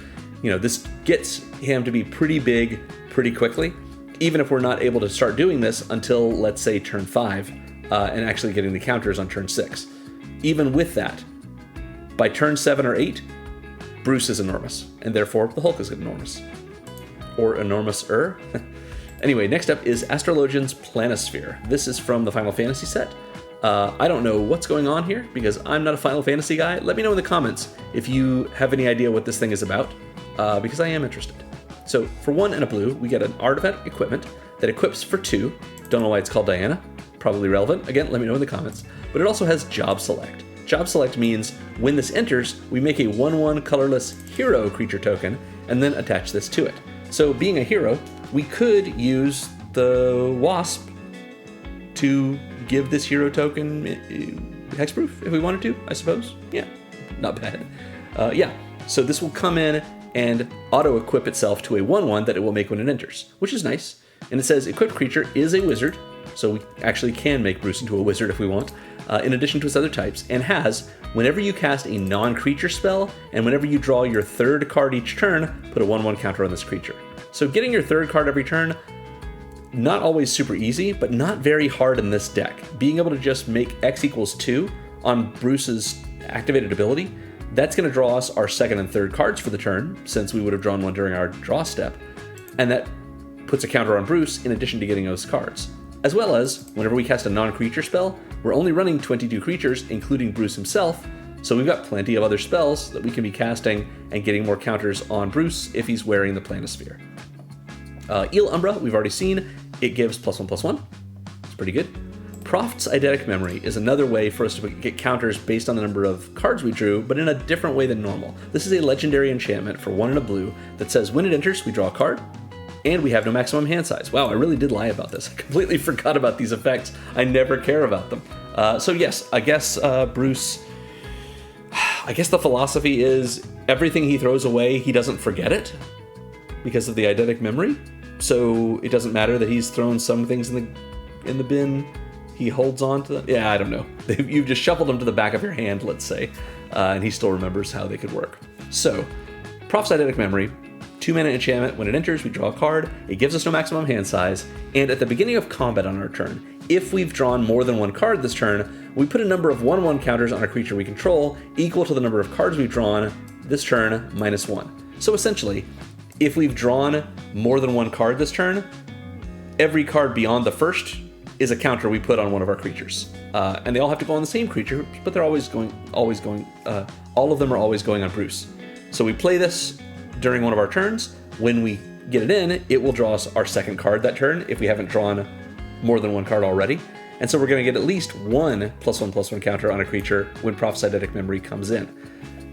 You know, this gets him to be pretty big pretty quickly, even if we're not able to start doing this until, let's say, turn 5, and actually getting the counters on turn 6. Even with that, by turn 7 or 8, Bruce is enormous, and therefore the Hulk is enormous. Or enormous-er. Anyway, next up is Astrologian's Planisphere. This is from the Final Fantasy set. I don't know what's going on here, because I'm not a Final Fantasy guy. Let me know in the comments if you have any idea what this thing is about. because I am interested. So for 1 and a blue, we get an artifact equipment that equips for 2. Don't know why it's called Diana. Probably relevant. Again, let me know in the comments. But it also has Job Select. Job Select means when this enters, we make a 1/1 colorless hero creature token and then attach this to it. So being a hero, we could use the Wasp to give this hero token hexproof if we wanted to, I suppose. Yeah, not bad. Yeah, so this will come in and auto-equip itself to a 1/1 that it will make when it enters, which is nice. And it says equipped creature is a wizard, so we actually can make Bruce into a wizard if we want, in addition to its other types, and has, whenever you cast a non-creature spell, and whenever you draw your 3rd card each turn, put a 1/1 counter on this creature. So getting your 3rd card every turn, not always super easy, but not very hard in this deck. Being able to just make X equals 2 on Bruce's activated ability, that's going to draw us our 2nd and 3rd cards for the turn, since we would have drawn one during our draw step, and that puts a counter on Bruce in addition to getting those cards. As well as, whenever we cast a non-creature spell, we're only running 22 creatures, including Bruce himself, so we've got plenty of other spells that we can be casting and getting more counters on Bruce if he's wearing the Planisphere. Eel Umbra, we've already seen, it gives +1/+1. It's pretty good. Proft's Eidetic Memory is another way for us to get counters based on the number of cards we drew, but in a different way than normal. This is a legendary enchantment for 1 and a blue that says when it enters, we draw a card, and we have no maximum hand size. Wow, I really did lie about this. I completely forgot about these effects. I never care about them. So yes, I guess Bruce, I guess the philosophy is everything he throws away, he doesn't forget it because of the eidetic memory. So it doesn't matter that he's thrown some things in the bin, he holds on to them. Yeah, I don't know. You've just shuffled them to the back of your hand, let's say, and he still remembers how they could work. So, Proft's Eidetic Memory, 2-mana enchantment. When it enters, we draw a card. It gives us no maximum hand size, and at the beginning of combat on our turn, if we've drawn more than 1 card this turn, we put a number of 1/1 counters on a creature we control equal to the number of cards we've drawn this turn -1. So essentially, if we've drawn more than 1 card this turn, every card beyond the first is a counter we put on one of our creatures. And they all have to go on the same creature, but they're all of them are always going on Bruce. So we play this during one of our turns. When we get it in, it will draw us our 2nd card that turn if we haven't drawn more than 1 card already. And so we're going to get at least 1 +1/+1 counter on a creature when Proft's Eidetic Memory comes in.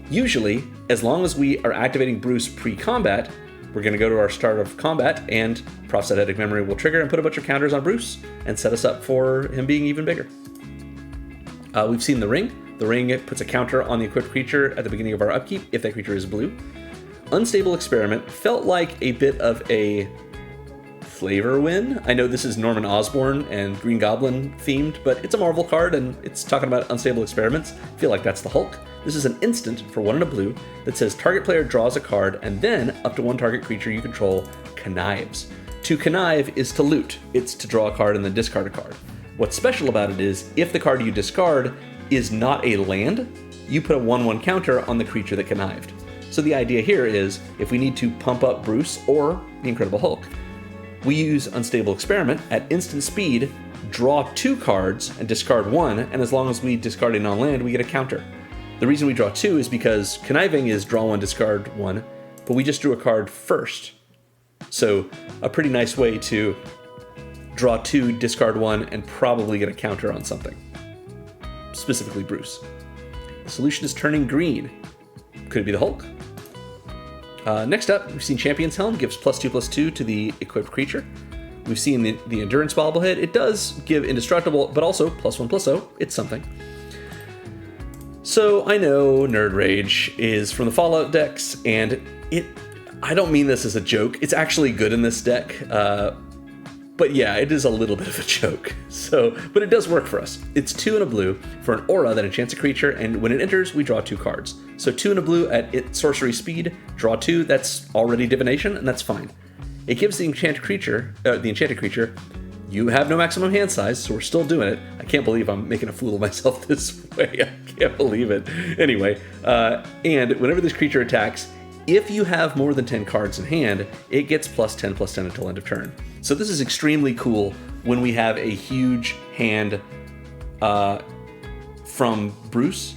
Usually, as long as we are activating Bruce pre-combat, we're going to go to our start of combat, and Proft's Eidetic Memory will trigger and put a bunch of counters on Bruce and set us up for him being even bigger. We've seen the ring. The ring puts a counter on the equipped creature at the beginning of our upkeep if that creature is blue. Unstable Experiment felt like a bit of a flavor win. I know this is Norman Osborn and Green Goblin themed, but it's a Marvel card and it's talking about unstable experiments. I feel like that's the Hulk. This is an instant for 1 and a blue that says target player draws a card and then up to 1 target creature you control connives. To connive is to loot. It's to draw a card and then discard a card. What's special about it is if the card you discard is not a land, you put a 1/1 counter on the creature that connived. So the idea here is if we need to pump up Bruce or the Incredible Hulk, we use Unstable Experiment at instant speed, draw 2 cards and discard 1, and as long as we discard a non-land, we get a counter. The reason we draw 2 is because conniving is draw 1, discard 1, but we just drew a card first. So a pretty nice way to draw 2, discard 1, and probably get a counter on something. Specifically Bruce. The solution is turning green. Could it be the Hulk? Next up, we've seen Champion's Helm gives +2/+2 to the equipped creature. We've seen the Endurance Bobblehead. It does give Indestructible, but also +1/+0. It's something. So I know Nerd Rage is from the Fallout decks, and I don't mean this as a joke. It's actually good in this deck. But yeah, it is a little bit of a joke. But it does work for us. It's 2 and a blue for an aura that enchants a creature, and when it enters, we draw 2 cards. So 2 and a blue at its sorcery speed, draw 2, that's already divination, and that's fine. It gives the enchanted creature, you have no maximum hand size, so we're still doing it. I can't believe I'm making a fool of myself this way. I can't believe it. Anyway, and whenever this creature attacks, if you have more than 10 cards in hand, it gets +10/+10 until end of turn. So this is extremely cool when we have a huge hand from Bruce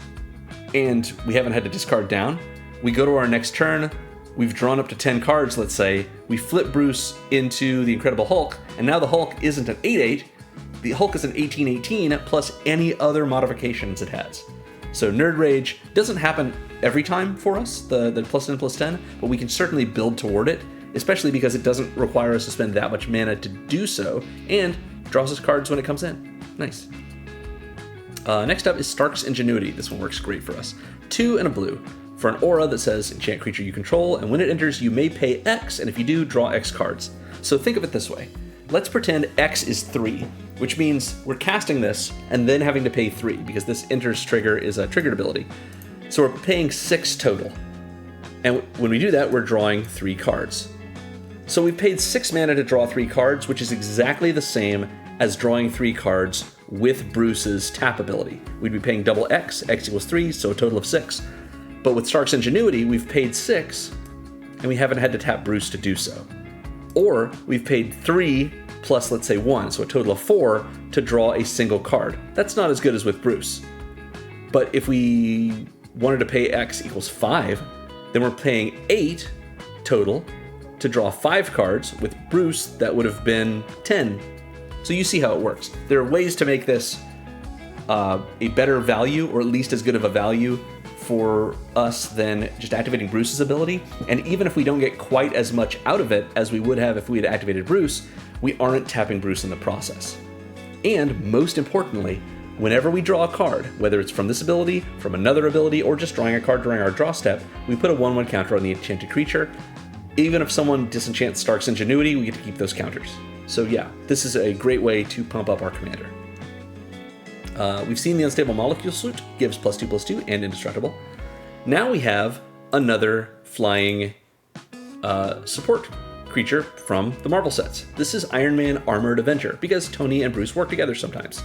and we haven't had to discard down. We go to our next turn, we've drawn up to 10 cards, let's say, we flip Bruce into the Incredible Hulk, and now the Hulk isn't an 8/8, the Hulk is an 18/18 plus any other modifications it has. So Nerd Rage doesn't happen every time for us, the +10 +10, but we can certainly build toward it, especially because it doesn't require us to spend that much mana to do so, and draws us cards when it comes in. Nice. Next up is Stark's Ingenuity. This one works great for us. 2 and a blue. For an aura that says enchant creature you control, and when it enters, you may pay X, and if you do, draw X cards. So think of it this way. Let's pretend X is 3, which means we're casting this and then having to pay 3, because this enters trigger is a triggered ability. So we're paying 6 total. And when we do that, we're drawing 3 cards. So we've paid 6 mana to draw 3 cards, which is exactly the same as drawing 3 cards with Bruce's tap ability. We'd be paying double X, X equals 3, so a total of 6. But with Stark's Ingenuity, we've paid 6, and we haven't had to tap Bruce to do so. Or we've paid 3 plus, let's say, 1, so a total of 4 to draw a single card. That's not as good as with Bruce. But if we wanted to pay X equals 5, then we're paying 8 total to draw 5 cards. With Bruce, that would have been 10. So you see how it works. There are ways to make this a better value, or at least as good of a value for us than just activating Bruce's ability. And even if we don't get quite as much out of it as we would have if we had activated Bruce, we aren't tapping Bruce in the process. And most importantly, whenever we draw a card, whether it's from this ability, from another ability, or just drawing a card during our draw step, we put a 1/1 counter on the enchanted creature. Even if someone disenchants Stark's Ingenuity, we get to keep those counters. So yeah, this is a great way to pump up our commander. We've seen the Unstable Molecule suit, gives +2/+2 and indestructible. Now we have another flying support creature from the Marvel sets. This is Iron Man Armored Avenger, because Tony and Bruce work together sometimes.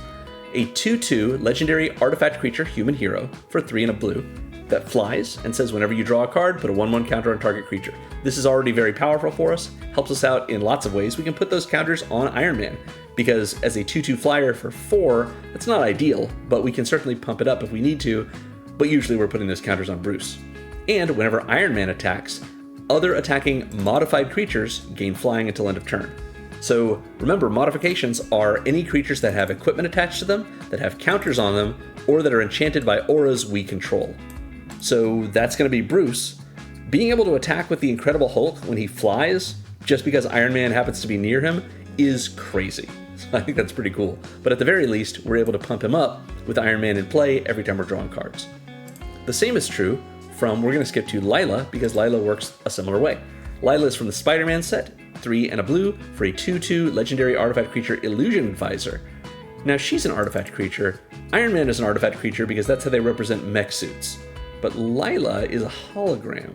A 2/2 legendary artifact creature human hero for 3 and a blue that flies and says whenever you draw a card, put a 1/1 counter on target creature. This is already very powerful for us, helps us out in lots of ways. We can put those counters on Iron Man, because as a 2/2 flyer for 4, that's not ideal, but we can certainly pump it up if we need to, but usually we're putting those counters on Bruce. And whenever Iron Man attacks, other attacking modified creatures gain flying until end of turn. So remember, modifications are any creatures that have equipment attached to them, that have counters on them, or that are enchanted by auras we control. So that's going to be Bruce. Being able to attack with the Incredible Hulk when he flies, just because Iron Man happens to be near him, is crazy. So I think that's pretty cool. But at the very least, we're able to pump him up with Iron Man in play every time we're drawing cards. The same is true from, we're going to skip to Lila, because Lila works a similar way. Lila is from the Spider-Man set, 3 and a blue, for a 2/2 legendary artifact creature Illusion Advisor. Now she's an artifact creature. Iron Man is an artifact creature because that's how they represent mech suits. But Lila is a hologram.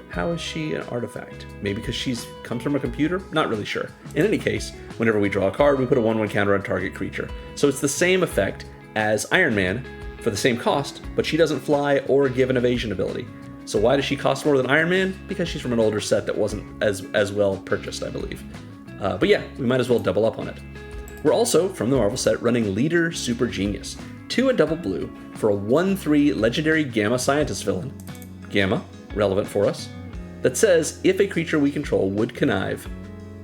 How is she an artifact? Maybe because she comes from a computer? Not really sure. In any case, whenever we draw a card, we put a 1/1 counter on target creature. So it's the same effect as Iron Man for the same cost, but she doesn't fly or give an evasion ability. So why does she cost more than Iron Man? Because she's from an older set that wasn't as well purchased, I believe. But yeah, we might as well double up on it. We're also, from the Marvel set, running Leader Super Genius. 2 and double blue for a 1/3 legendary Gamma Scientist villain. Gamma, relevant for us. That says, if a creature we control would connive,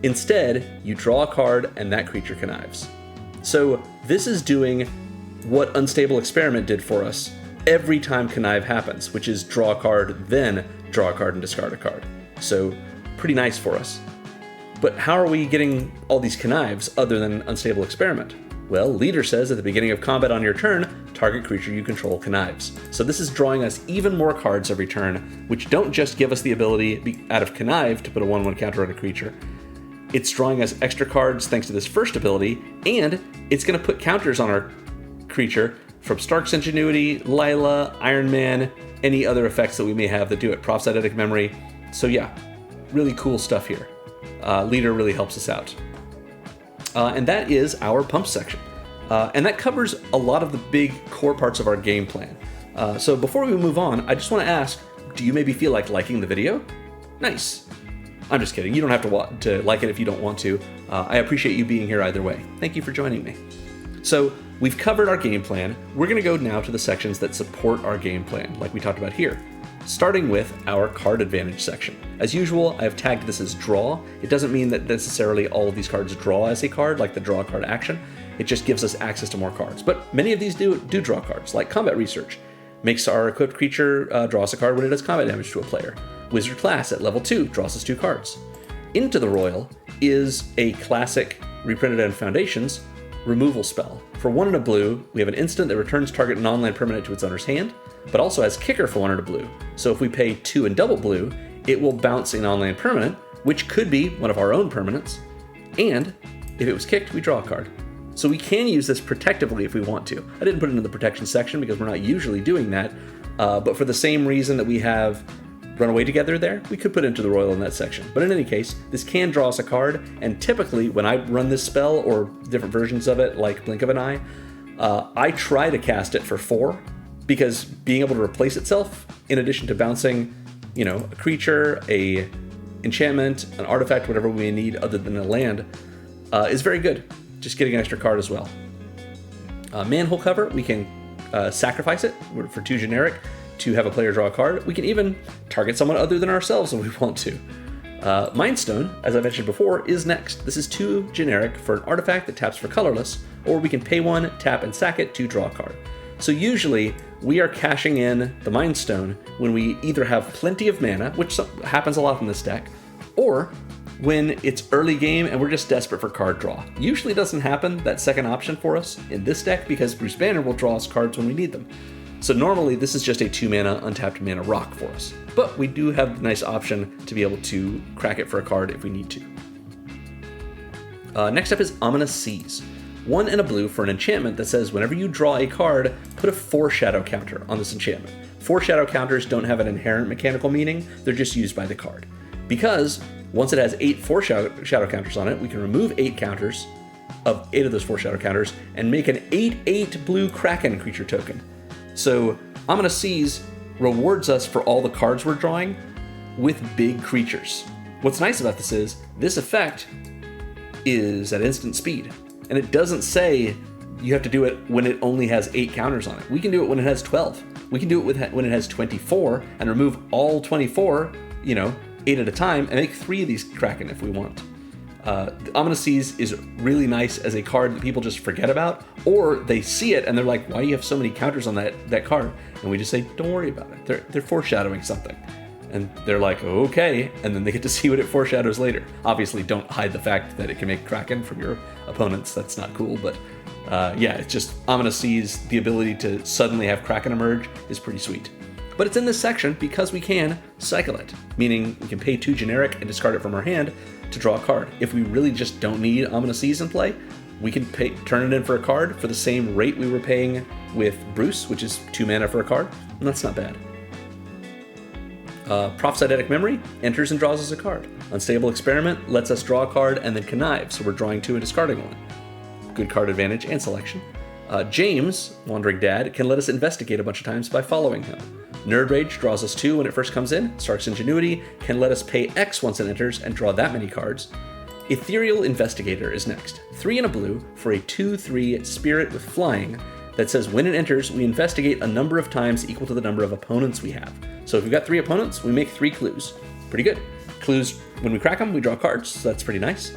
instead, you draw a card and that creature connives. So this is doing what Unstable Experiment did for us every time connive happens, which is draw a card, then draw a card and discard a card. So pretty nice for us. But how are we getting all these connives other than Unstable Experiment? Well, Leader says at the beginning of combat on your turn, target creature you control connives. So this is drawing us even more cards every turn, which don't just give us the ability out of connive to put a 1/1 counter on a creature. It's drawing us extra cards thanks to this first ability, and it's going to put counters on our creature from Stark's Ingenuity, Lila, Iron Man, any other effects that we may have that do it, Proph's Eidetic Memory. So yeah, really cool stuff here. Leader really helps us out. And that is our pump section. And that covers a lot of the big core parts of our game plan. So before we move on, I just want to ask, do you maybe feel like liking the video? Nice. I'm just kidding. You don't have to like it if you don't want to. I appreciate you being here either way. Thank you for joining me. So we've covered our game plan. We're going to go now to the sections that support our game plan, like we talked about here. starting with our card advantage section. As usual, I have tagged this as draw. It doesn't mean that necessarily all of these cards draw as a card, like the draw card action. It just gives us access to more cards. But many of these do draw cards, like Combat Research. Makes our equipped creature draw us a card when it does combat damage to a player. Wizard class at level 2 draws us 2 cards. Into the Royal is a classic reprinted on Foundations removal spell. For 1 and a blue, we have an instant that returns target non-land permanent to its owner's hand, but also has kicker for 1 and a blue. So if we pay 2 and double blue, it will bounce a non-land permanent, which could be one of our own permanents, and if it was kicked, we draw a card. So we can use this protectively if we want to. I didn't put it in the protection section because we're not usually doing that, but for the same reason that we have Runaway Together there, we could put Into the Royal in that section. But in any case, this can draw us a card, and typically when I run this spell, or different versions of it, like Blink of an Eye, I try to cast it for 4, because being able to replace itself, in addition to bouncing, a creature, a enchantment, an artifact, whatever we need other than a land, is very good. Just getting an extra card as well. Manhole Cover, we can sacrifice it for 2 generic to have a player draw a card. We can even target someone other than ourselves if we want to. Mind Stone, as I mentioned before, is next. This is 2 generic for an artifact that taps for colorless, or we can pay 1, tap, and sack it to draw a card. So usually, we are cashing in the Mind Stone when we either have plenty of mana, which happens a lot in this deck, or when it's early game and we're just desperate for card draw. Usually doesn't happen, that second option for us in this deck, because Bruce Banner will draw us cards when we need them. So normally this is just a 2 mana untapped mana rock for us. But we do have a nice option to be able to crack it for a card if we need to. Next up is Ominous Seas. 1 and a blue for an enchantment that says whenever you draw a card, put a foreshadow counter on this enchantment. Foreshadow counters don't have an inherent mechanical meaning, they're just used by the card. Because once it has 8 foreshadow counters on it, we can remove 8 counters of 8 of those foreshadow counters and make an 8/8 blue Kraken creature token. So Ominous Seas rewards us for all the cards we're drawing with big creatures. What's nice about this is, this effect is at instant speed. And it doesn't say you have to do it when it only has 8 counters on it. We can do it when it has 12. We can do it when it has 24 and remove all 24, 8 at a time, and make 3 of these Kraken if we want. The Ominous Seas is really nice as a card that people just forget about, or they see it and they're like, why do you have so many counters on that card? And we just say, don't worry about it. They're foreshadowing something. And they're like, okay, and then they get to see what it foreshadows later. Obviously, don't hide the fact that it can make Kraken from your opponents. That's not cool, but it's just Ominous Seas, the ability to suddenly have Kraken emerge is pretty sweet. But it's in this section because we can cycle it, meaning we can pay 2 generic and discard it from our hand to draw a card. If we really just don't need Ominous Seas in play, we can turn it in for a card for the same rate we were paying with Bruce, which is 2 mana for a card, and that's not bad. Prophesied Memory enters and draws us a card. Unstable Experiment lets us draw a card and then connive, so we're drawing 2 and discarding 1. Good card advantage and selection. James, Wandering Dad, can let us investigate a bunch of times by following him. Nerd Rage draws us 2 when it first comes in. Stark's Ingenuity can let us pay X once it enters and draw that many cards. Ethereal Investigator is next. 3 and a blue for a 2/3 spirit with flying that says when it enters, we investigate a number of times equal to the number of opponents we have. So if we've got 3 opponents, we make 3 clues. Pretty good. Clues, when we crack them, we draw cards, so that's pretty nice.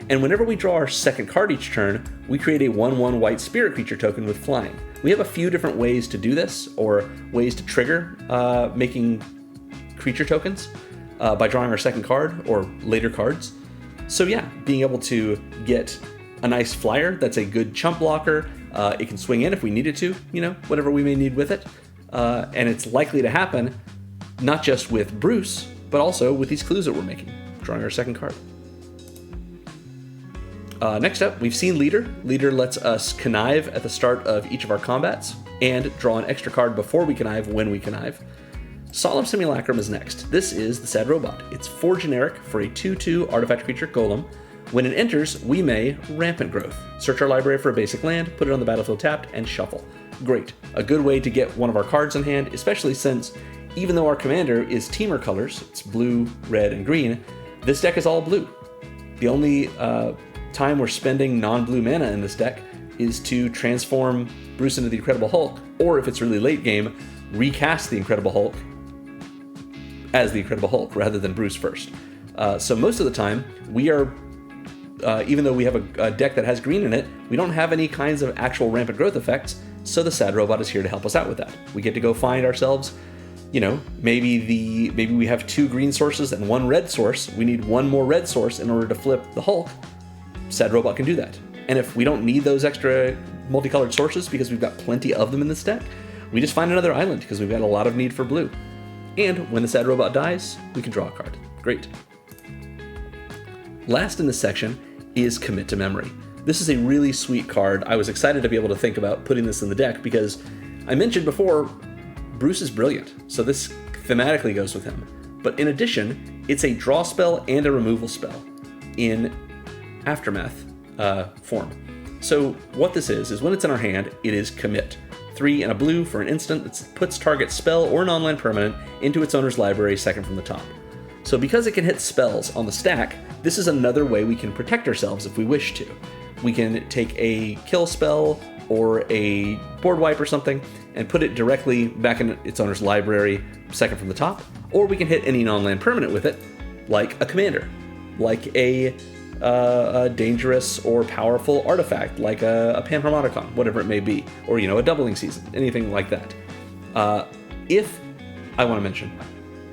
And whenever we draw our second card each turn, we create a 1/1 white spirit creature token with flying. We have a few different ways to do this, or ways to trigger making creature tokens by drawing our second card or later cards. So yeah, being able to get a nice flyer that's a good chump blocker. It can swing in if we need it to, whatever we may need with it. And it's likely to happen not just with Bruce, but also with these clues that we're making, drawing our second card. Next up, we've seen Leader. Leader lets us connive at the start of each of our combats and draw an extra card before we connive when we connive. Solemn Simulacrum is next. This is the Sad Robot. It's 4 generic for a 2/2 artifact creature golem. When it enters, we may Rampant Growth. Search our library for a basic land, put it on the battlefield tapped, and shuffle. Great. A good way to get one of our cards in hand, especially since even though our commander is teamer colors, it's blue, red, and green, this deck is all blue. The only time we're spending non-blue mana in this deck is to transform Bruce into the Incredible Hulk, or if it's really late game, recast the Incredible Hulk as the Incredible Hulk rather than Bruce first. So most of the time, we are, even though we have a deck that has green in it, we don't have any kinds of actual rampant growth effects, so the Sad Robot is here to help us out with that. We get to go find ourselves, maybe we have 2 green sources and 1 red source. We need 1 more red source in order to flip the Hulk. Sad Robot can do that. And if we don't need those extra multicolored sources because we've got plenty of them in this deck, we just find another island because we've got a lot of need for blue. And when the Sad Robot dies, we can draw a card. Great. Last in this section is Commit to Memory. This is a really sweet card. I was excited to be able to think about putting this in the deck because I mentioned before, Bruce is brilliant, so this thematically goes with him. But in addition, it's a draw spell and a removal spell in Aftermath form. So what this is when it's in our hand, it is Commit. 3 and a blue for an instant that puts target spell or non-land permanent into its owner's library second from the top. So because it can hit spells on the stack, this is another way we can protect ourselves if we wish to. We can take a kill spell or a board wipe or something and put it directly back in its owner's library second from the top, or we can hit any non-land permanent with it, like a commander, like a dangerous or powerful artifact, like a Panharmonicon, whatever it may be, or a doubling season, anything like that. If I want to mention,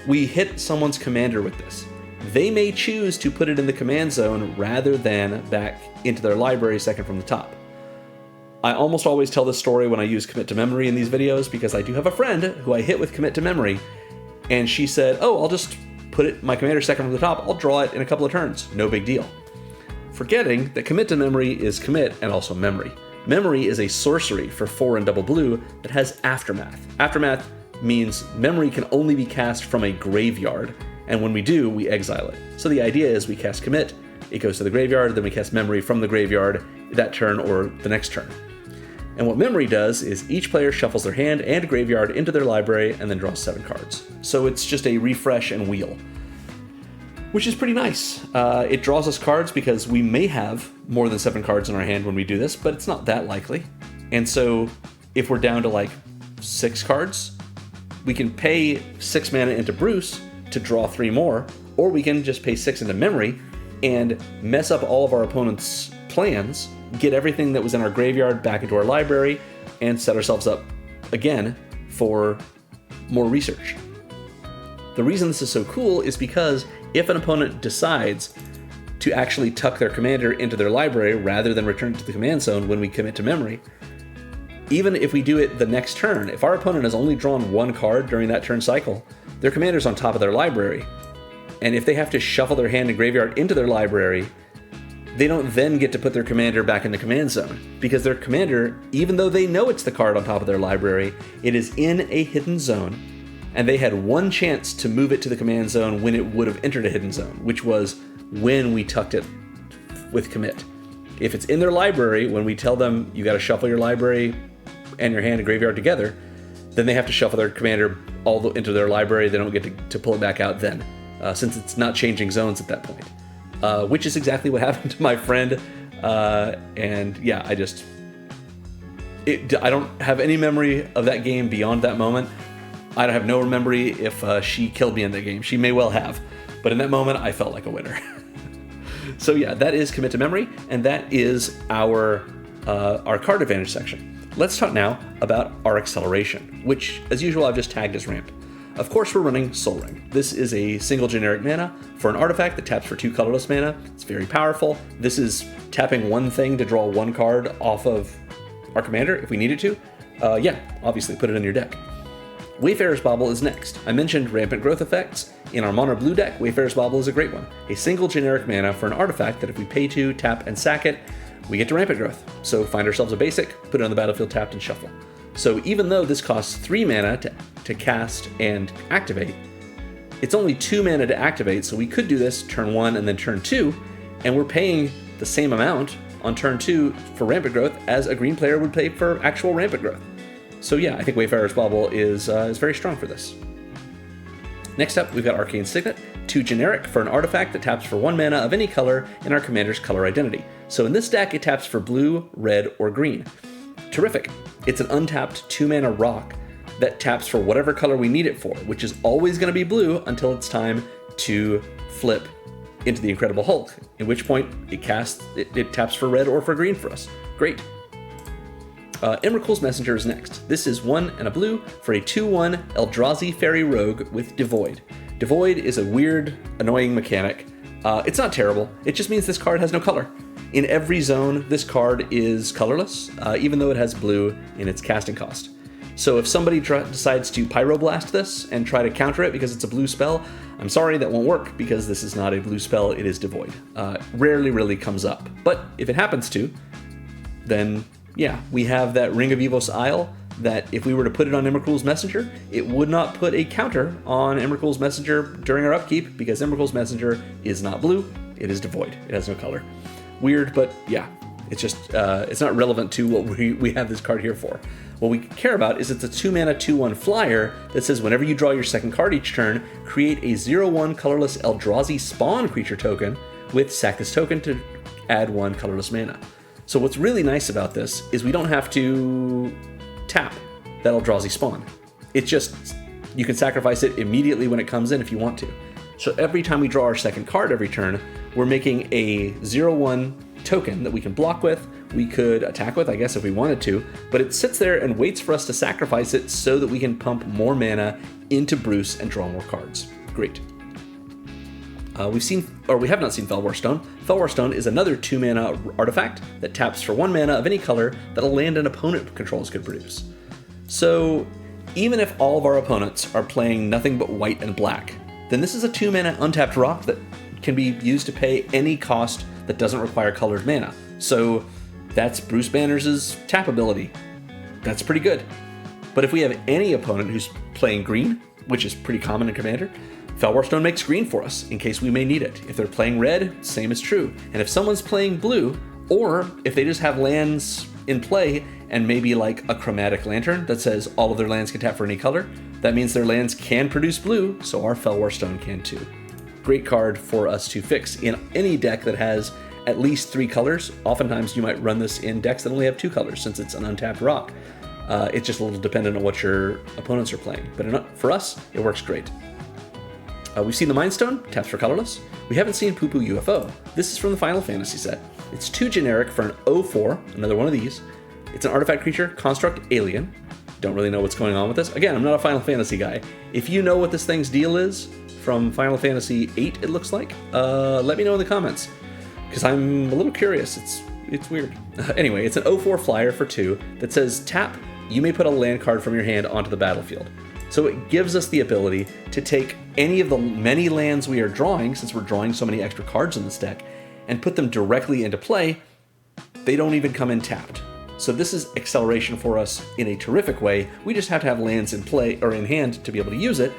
we hit someone's commander with this, they may choose to put it in the command zone rather than back into their library second from the top. I almost always tell this story when I use Commit to Memory in these videos because I do have a friend who I hit with Commit to Memory, and she said, "Oh, I'll just put my commander second from the top, I'll draw it in a couple of turns, no big deal." Forgetting that Commit to Memory is commit and also memory. Memory is a sorcery for 4 and double blue that has Aftermath. Aftermath means memory can only be cast from a graveyard, and when we do, we exile it. So the idea is we cast Commit, it goes to the graveyard, then we cast Memory from the graveyard that turn or the next turn. And what Memory does is each player shuffles their hand and graveyard into their library and then draws 7 cards. So it's just a refresh and wheel, which is pretty nice. It draws us cards because we may have more than 7 cards in our hand when we do this, but it's not that likely. And so if we're down to like 6 cards, we can pay 6 mana into Bruce to draw 3 more, or we can just pay 6 into Memory and mess up all of our opponent's plans, get everything that was in our graveyard back into our library, and set ourselves up again for more research. The reason this is so cool is because if an opponent decides to actually tuck their commander into their library rather than return to the command zone when we commit to memory, even if we do it the next turn, if our opponent has only drawn 1 card during that turn cycle, their commander's on top of their library. And if they have to shuffle their hand and graveyard into their library, they don't then get to put their commander back in the command zone, because their commander, even though they know it's the card on top of their library, it is in a hidden zone, and they had 1 chance to move it to the command zone when it would have entered a hidden zone, which was when we tucked it with commit. If it's in their library, when we tell them you got to shuffle your library and your hand and graveyard together, then they have to shuffle their commander into their library. They don't get to pull it back out then, since it's not changing zones at that point. Which is exactly what happened to my friend. And yeah, I don't have any memory of that game beyond that moment. I don't have no memory if she killed me in that game. She may well have, but in that moment, I felt like a winner. So yeah, that is Commit to Memory, and that is our card advantage section. Let's talk now about our acceleration, which, as usual, I've just tagged as ramp. Of course, we're running Soul Ring. This is a single generic mana for an artifact that taps for 2 colorless mana. It's very powerful. This is tapping 1 thing to draw 1 card off of our commander if we needed to. Yeah, obviously put it in your deck. Wayfarer's Bauble is next. I mentioned rampant growth effects. In our mono blue deck, Wayfarer's Bauble is a great one. A single generic mana for an artifact that if we pay 2, tap, and sack it, we get to rampant growth. So find ourselves a basic, put it on the battlefield tapped, and shuffle. So even though this costs 3 mana to cast and activate, it's only 2 mana to activate, so we could do this turn 1 and then turn 2, and we're paying the same amount on turn 2 for rampant growth as a green player would pay for actual rampant growth. So yeah, I think Wayfarer's Bauble is very strong for this. Next up, we've got Arcane Signet, 2 generic for an artifact that taps for 1 mana of any color in our commander's color identity. So in this deck, it taps for blue, red, or green. Terrific. It's an untapped 2 mana rock that taps for whatever color we need it for, which is always going to be blue until it's time to flip into the Incredible Hulk, at which point it taps for red or for green for us. Great. Emrakul's Messenger is next. This is 1 and a blue for a 2/1 Eldrazi Fairy Rogue with Devoid. Devoid is a weird, annoying mechanic. It's not terrible, it just means this card has no color. In every zone, this card is colorless, even though it has blue in its casting cost. So if somebody decides to Pyroblast this and try to counter it because it's a blue spell, I'm sorry, that won't work because this is not a blue spell, it is Devoid. Rarely really comes up, but if it happens to, then yeah, we have that Ring of Evos Isle that if we were to put it on Emrakul's Messenger, it would not put a counter on Emrakul's Messenger during our upkeep because Emrakul's Messenger is not blue, it is Devoid, it has no color. Weird, but yeah, it's just, it's not relevant to what we have this card here for. What we care about is it's a 2-mana 2/1 flyer that says whenever you draw your second card each turn, create a 0/1 colorless Eldrazi spawn creature token with sack this token to add 1 colorless mana. So what's really nice about this is we don't have to tap that Eldrazi spawn. It's just, you can sacrifice it immediately when it comes in if you want to. So every time we draw our second card every turn, we're making a 0/1 token that we can block with, we could attack with, I guess, if we wanted to, but it sits there and waits for us to sacrifice it so that we can pump more mana into Bruce and draw more cards. Great. We have not seen Felwar Stone. Felwar Stone is another 2-mana artifact that taps for 1 mana of any color that a land an opponent controls could produce. So even if all of our opponents are playing nothing but white and black, then this is a 2-mana untapped rock that can be used to pay any cost that doesn't require colored mana. So that's Bruce Banner's tap ability. That's pretty good. But if we have any opponent who's playing green, which is pretty common in Commander, Felwar Stone makes green for us in case we may need it. If they're playing red, same is true. And if someone's playing blue, or if they just have lands in play and maybe like a chromatic lantern that says all of their lands can tap for any color, that means their lands can produce blue, so our Felwar Stone can too. Great card for us to fix in any deck that has at least 3 colors. Oftentimes you might run this in decks that only have 2 colors since it's an untapped rock. It's just a little dependent on what your opponents are playing. But for us, it works great. We've seen the Mind Stone, taps for colorless. We haven't seen Poo Poo UFO. This is from the Final Fantasy set. It's 2 generic for an 0/4, another one of these. It's an artifact creature, construct alien. Don't really know what's going on with this. Again, I'm not a Final Fantasy guy. If you know what this thing's deal is, from Final Fantasy VIII it looks like, let me know in the comments, because I'm a little curious. It's weird. Anyway, it's an 0/4 flyer for 2 that says tap, you may put a land card from your hand onto the battlefield. So it gives us the ability to take any of the many lands we are drawing, since we're drawing so many extra cards in this deck, and put them directly into play. They don't even come in tapped. So this is acceleration for us in a terrific way. We just have to have lands in play or in hand to be able to use it.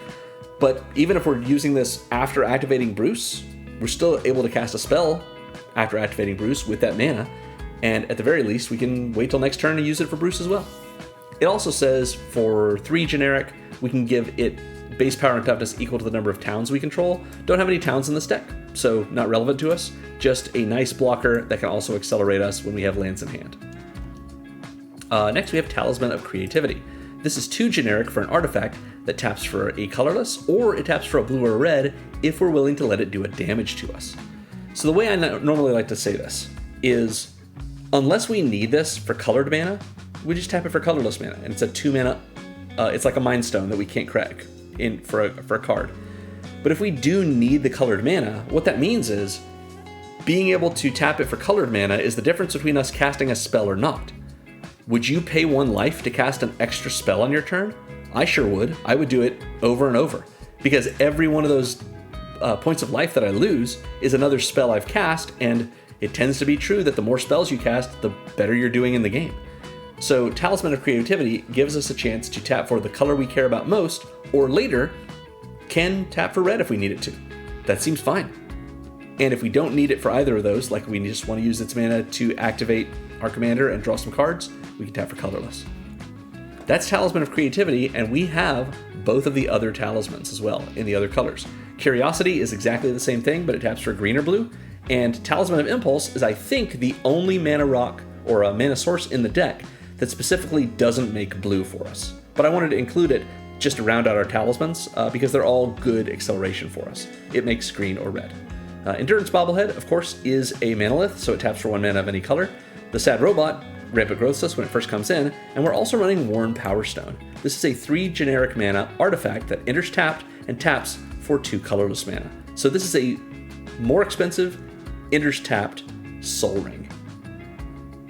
But even if we're using this after activating Bruce, we're still able to cast a spell after activating Bruce with that mana. And at the very least, we can wait till next turn to use it for Bruce as well. It also says for 3 generic, we can give it base power and toughness equal to the number of towns we control. Don't have any towns in this deck, so not relevant to us. Just a nice blocker that can also accelerate us when we have lands in hand. Next we have Talisman of Creativity. This is 2 generic for an artifact that taps for a colorless, or it taps for a blue or a red if we're willing to let it do a damage to us. So the way I normally like to say this is, unless we need this for colored mana, we just tap it for colorless mana, and it's a 2 mana, it's like a Mind Stone that we can't crack in for a card. But if we do need the colored mana, what that means is, being able to tap it for colored mana is the difference between us casting a spell or not. Would you pay 1 life to cast an extra spell on your turn? I sure would. I would do it over and over, because every one of those points of life that I lose is another spell I've cast, and it tends to be true that the more spells you cast, the better you're doing in the game. So Talisman of Creativity gives us a chance to tap for the color we care about most, or later, can tap for red if we need it to. That seems fine. And if we don't need it for either of those, like we just want to use its mana to activate our commander and draw some cards, we can tap for colorless. That's Talisman of Creativity, and we have both of the other talismans as well in the other colors. Curiosity is exactly the same thing, but it taps for green or blue, and Talisman of Impulse is, I think, the only mana rock or a mana source in the deck that specifically doesn't make blue for us. but I wanted to include it just to round out our talismans because they're all good acceleration for us. It makes green or red. Endurance Bobblehead, of course, is a manalith, so it taps for 1 mana of any color. The Sad Robot, Rampant Growth us when it first comes in, and we're also running Worn Power Stone. This is a 3 generic mana artifact that enters tapped and taps for 2 colorless mana. So this is a more expensive, enters tapped Soul Ring,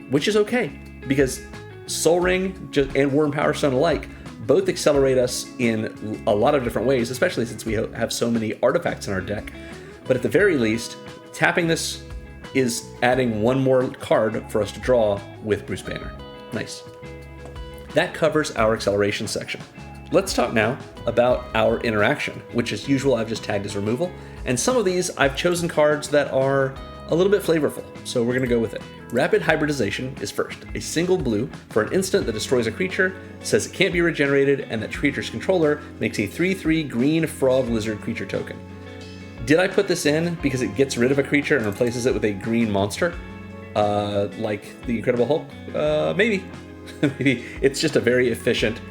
which is okay, because Soul Ring and Worn Power Stone alike both accelerate us in a lot of different ways, especially since we have so many artifacts in our deck. But at the very least, tapping this is adding 1 more card for us to draw with Bruce Banner. Nice. That covers our acceleration section. Let's talk now about our interaction, which as usual I've just tagged as removal. And some of these I've chosen cards that are a little bit flavorful, so we're gonna go with it. Rapid Hybridization is first. A single blue for an instant that destroys a creature, says it can't be regenerated, and that creature's controller makes a 3/3 green frog lizard creature token. Did I put this in because it gets rid of a creature and replaces it with a green monster? Like the Incredible Hulk? Maybe. Maybe. It's just a very efficient,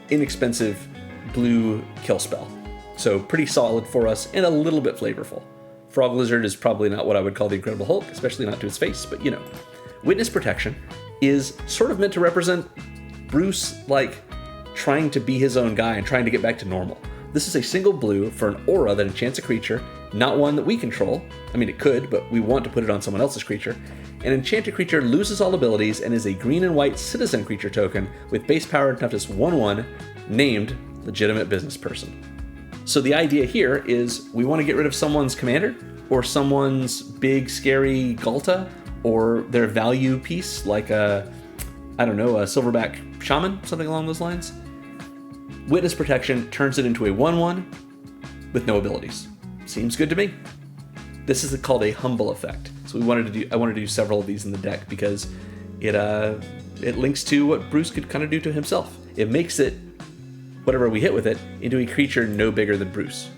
inexpensive blue kill spell. So pretty solid for us and a little bit flavorful. Frog Lizard is probably not what I would call the Incredible Hulk, especially not to his face, but you know. Witness Protection is sort of meant to represent Bruce, like, trying to be his own guy and trying to get back to normal. This is a single blue for an aura that enchants a creature, not one that we control. I mean, it could, but we want to put it on someone else's creature. An enchanted creature loses all abilities and is a green and white citizen creature token with base power and toughness 1/1, named Legitimate Business Person. So the idea here is we want to get rid of someone's commander, or someone's big, scary Galta, or their value piece, like a Silverback Shaman, something along those lines. Witness Protection turns it into a 1/1 with no abilities. Seems good to me. This is called a Humble Effect. So I wanted to do several of these in the deck because it links to what Bruce could kind of do to himself. It makes it, whatever we hit with it, into a creature no bigger than Bruce.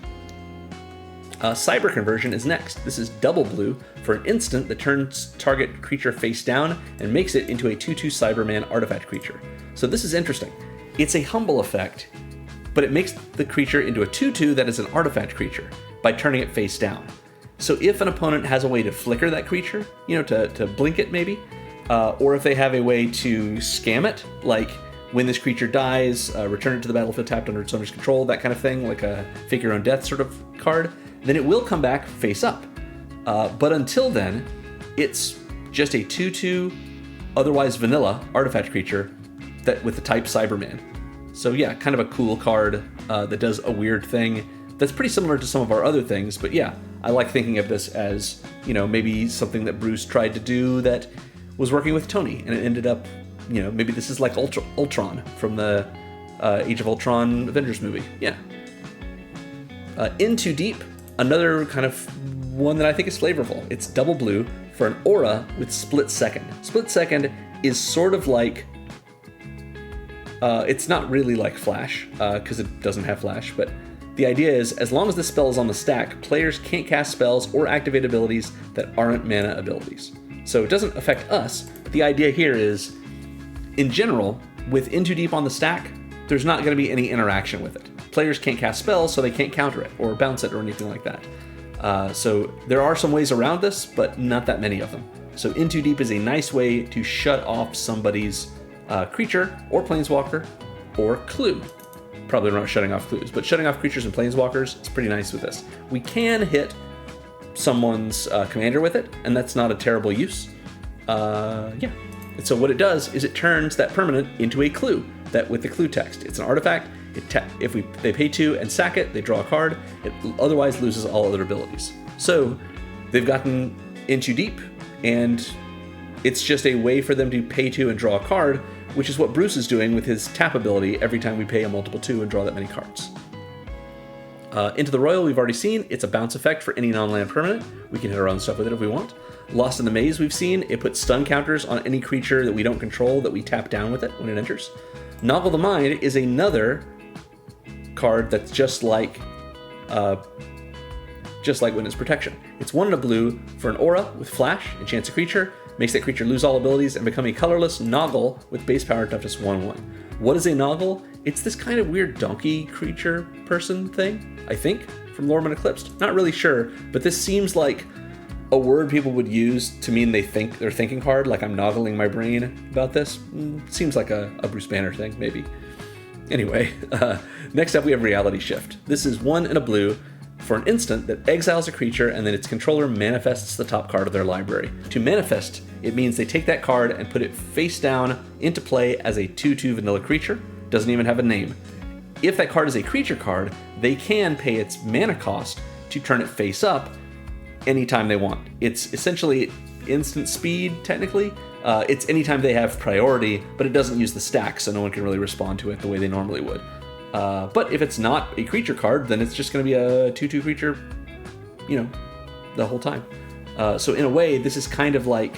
Cyber Conversion is next. This is double blue for an instant that turns target creature face down and makes it into a 2/2 Cyberman artifact creature. So this is interesting. It's a Humble Effect, but it makes the creature into a 2/2 that is an artifact creature by turning it face down. So if an opponent has a way to flicker that creature, to blink it maybe, or if they have a way to scam it, like when this creature dies, return it to the battlefield tapped under its owner's control, that kind of thing, like a fake your own death sort of card, then it will come back face up. But until then, it's just a 2/2, otherwise vanilla artifact creature that with the type Cyberman. So yeah, kind of a cool card that does a weird thing that's pretty similar to some of our other things, but yeah, I like thinking of this as, maybe something that Bruce tried to do that was working with Tony, and it ended up, maybe this is like Ultron from the Age of Ultron Avengers movie. Yeah. In Too Deep, another kind of one that I think is flavorful. It's double blue for an aura with Split Second. Split Second is sort of like, it's not really like Flash, because it doesn't have Flash, but the idea is, as long as this spell is on the stack, players can't cast spells or activate abilities that aren't mana abilities. So it doesn't affect us, but the idea here is, in general, with In Too Deep on the stack, there's not going to be any interaction with it. Players can't cast spells, so they can't counter it, or bounce it, or anything like that. So there are some ways around this, but not that many of them. So In Too Deep is a nice way to shut off somebody's creature, or planeswalker, or clue. Probably not shutting off clues, but shutting off creatures and planeswalkers is pretty nice with this. We can hit someone's commander with it, and that's not a terrible use. Yeah. And so what it does is it turns that permanent into a clue, that with the clue text. It's an artifact. If they pay 2 and sack it, they draw a card. It otherwise loses all other abilities. So they've gotten In Too Deep, and it's just a way for them to pay 2 and draw a card, which is what Bruce is doing with his tap ability every time we pay a multiple 2 and draw that many cards. Into the Royal we've already seen. It's a bounce effect for any non-land permanent. We can hit our own stuff with it if we want. Lost in the Maze we've seen. It puts stun counters on any creature that we don't control that we tap down with it when it enters. Noggle the Mind is another card that's just like Witness Protection. It's 1 and a blue for an aura with Flash, enchants a creature, makes that creature lose all abilities and become a colorless Noggle with base power toughness 1/1. What is a Noggle? It's this kind of weird donkey creature person thing, I think, from Lorman Eclipsed. Not really sure, but this seems like a word people would use to mean they're thinking hard, like I'm noggling my brain about this. Seems like a Bruce Banner thing, maybe. Anyway, next up we have Reality Shift. This is 1 and a blue for an instant that exiles a creature and then its controller manifests the top card of their library. To manifest, it means they take that card and put it face down into play as a 2/2 vanilla creature. Doesn't even have a name. If that card is a creature card, they can pay its mana cost to turn it face up anytime they want. It's essentially instant speed, technically. It's anytime they have priority, but it doesn't use the stack, so no one can really respond to it the way they normally would. But if it's not a creature card, then it's just going to be a 2/2 creature, the whole time. So in a way, this is kind of like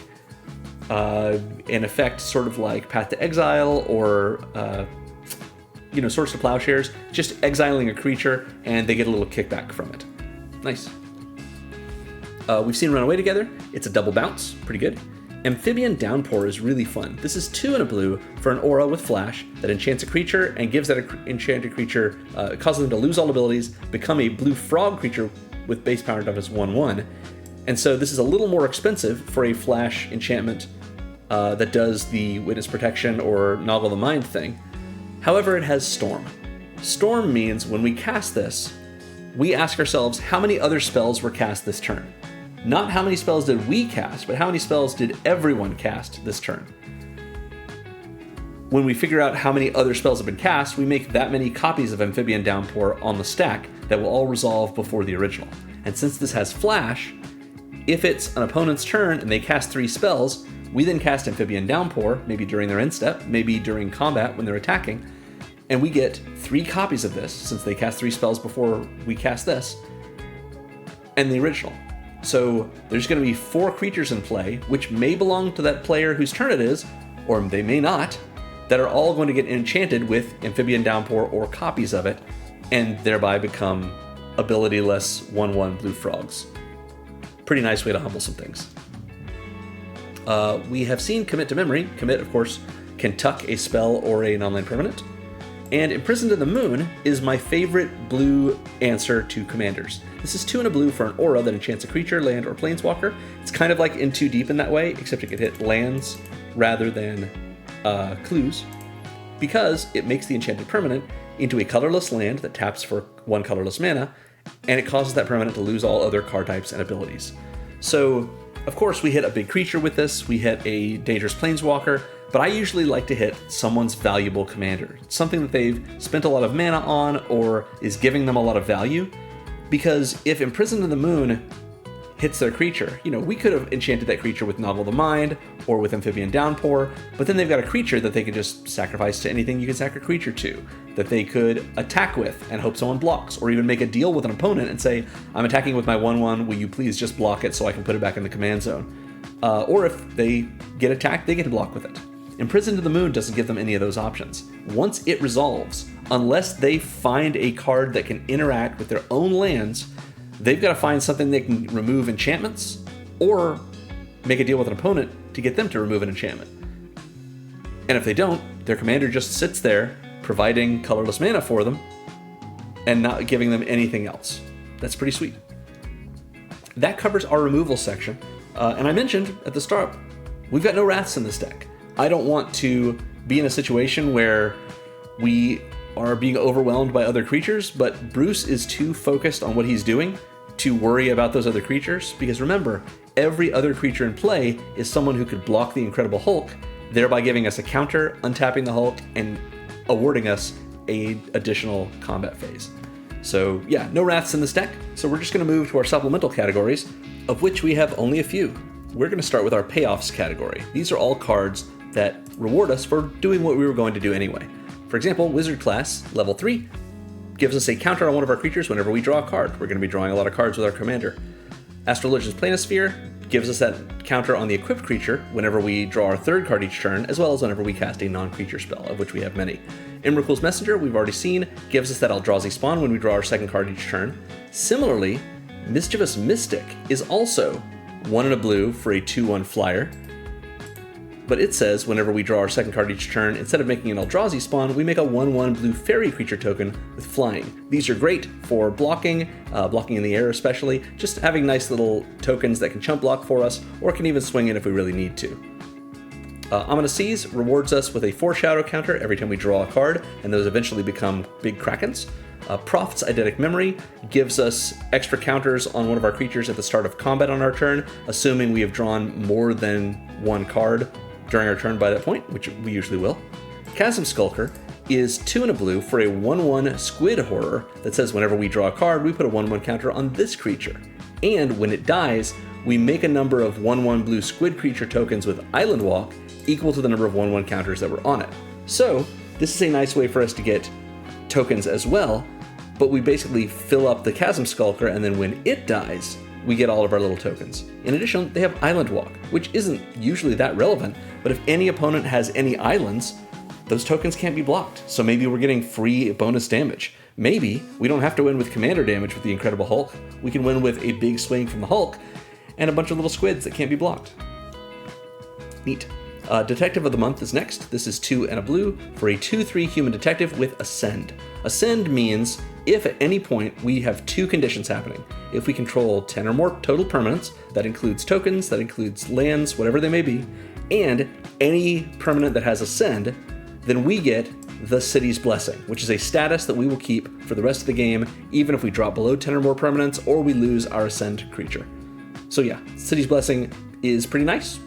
an effect sort of like Path to Exile or Swords to Plowshares, just exiling a creature and they get a little kickback from it. Nice. We've seen Run Away Together. It's a double bounce, pretty good. Amphibian Downpour is really fun. This is 2 and a blue for an aura with flash that enchants a creature and gives that enchanted creature, causes them to lose all abilities, become a blue frog creature with base power up as 1/1. And so this is a little more expensive for a flash enchantment that does the Witness Protection or Noggle the Mind thing. However, it has Storm. Storm means when we cast this, we ask ourselves how many other spells were cast this turn. Not how many spells did we cast, but how many spells did everyone cast this turn. When we figure out how many other spells have been cast, we make that many copies of Amphibian Downpour on the stack that will all resolve before the original. And since this has Flash, if it's an opponent's turn and they cast 3 spells, we then cast Amphibian Downpour, maybe during their end step, maybe during combat when they're attacking, and we get 3 copies of this, since they cast 3 spells before we cast this, and the original. So there's going to be 4 creatures in play, which may belong to that player whose turn it is, or they may not, that are all going to get enchanted with Amphibian Downpour or copies of it, and thereby become ability-less 1/1 blue frogs. Pretty nice way to humble some things. We have seen Commit to Memory. Commit, of course, can tuck a spell or an online permanent. And Imprisoned in the Moon is my favorite blue answer to commanders. This is 2 and a blue for an aura that enchants a creature, land, or planeswalker. It's kind of like In Too Deep in that way, except it could hit lands rather than clues, because it makes the enchanted permanent into a colorless land that taps for 1 colorless mana, and it causes that permanent to lose all other card types and abilities. So, of course, we hit a big creature with this, we hit a dangerous planeswalker, but I usually like to hit someone's valuable commander, something that they've spent a lot of mana on or is giving them a lot of value, because if Imprisoned in the Moon hits their creature, we could have enchanted that creature with Noggle the Mind or with Amphibian Downpour, but then they've got a creature that they could just sacrifice to anything you can sack a creature to, that they could attack with and hope someone blocks, or even make a deal with an opponent and say, I'm attacking with my 1/1, will you please just block it so I can put it back in the command zone? Or if they get attacked, they get to block with it. Imprisoned in the Moon doesn't give them any of those options. Once it resolves, unless they find a card that can interact with their own lands, they've got to find something they can remove enchantments, or make a deal with an opponent to get them to remove an enchantment. And if they don't, their commander just sits there, providing colorless mana for them, and not giving them anything else. That's pretty sweet. That covers our removal section. And I mentioned at the start, we've got no Wraths in this deck. I don't want to be in a situation where we are being overwhelmed by other creatures, but Bruce is too focused on what he's doing to worry about those other creatures, because remember, every other creature in play is someone who could block the Incredible Hulk, thereby giving us a counter, untapping the Hulk, and awarding us an additional combat phase. So yeah, no Wraths in this deck, so we're just going to move to our supplemental categories, of which we have only a few. We're going to start with our Payoffs category. These are all cards that reward us for doing what we were going to do anyway. For example, Wizard class, level 3, gives us a counter on one of our creatures whenever we draw a card. We're going to be drawing a lot of cards with our commander. Astral Legends Planisphere gives us that counter on the equipped creature whenever we draw our 3rd card each turn, as well as whenever we cast a non-creature spell, of which we have many. Imrikul's Messenger, we've already seen, gives us that Eldrazi Spawn when we draw our 2nd card each turn. Similarly, Mischievous Mystic is also 1 and a blue for a 2/1 flyer. but it says whenever we draw our second card each turn, instead of making an Eldrazi spawn, we make a 1/1 blue fairy creature token with flying. These are great for blocking, blocking in the air especially, just having nice little tokens that can chump block for us, or can even swing in if we really need to. Ominous Seas rewards us with a foreshadow counter every time we draw a card, and those eventually become big krakens. Prophet's Eidetic Memory gives us extra counters on one of our creatures at the start of combat on our turn, assuming we have drawn more than one card during our turn by that point, which we usually will. Chasm Skulker is 2 and a blue for a 1/1 squid horror that says whenever we draw a card, we put a 1/1 counter on this creature. And when it dies, we make a number of 1/1 blue squid creature tokens with Island Walk equal to the number of 1/1 counters that were on it. So this is a nice way for us to get tokens as well, but we basically fill up the Chasm Skulker, and then when it dies, we get all of our little tokens. In addition, they have Island Walk, which isn't usually that relevant, but if any opponent has any islands, those tokens can't be blocked. So maybe we're getting free bonus damage. Maybe we don't have to win with commander damage with the Incredible Hulk. We can win with a big swing from the Hulk and a bunch of little squids that can't be blocked. Neat. Detective of the Month is next. This is 2 and a blue for a 2/3 human detective with Ascend. Ascend means if at any point we have 2 conditions happening. If we control 10 or more total permanents, that includes tokens, that includes lands, whatever they may be, and any permanent that has Ascend, then we get the City's Blessing, which is a status that we will keep for the rest of the game, even if we drop below 10 or more permanents or we lose our Ascend creature. So yeah, City's Blessing is pretty nice,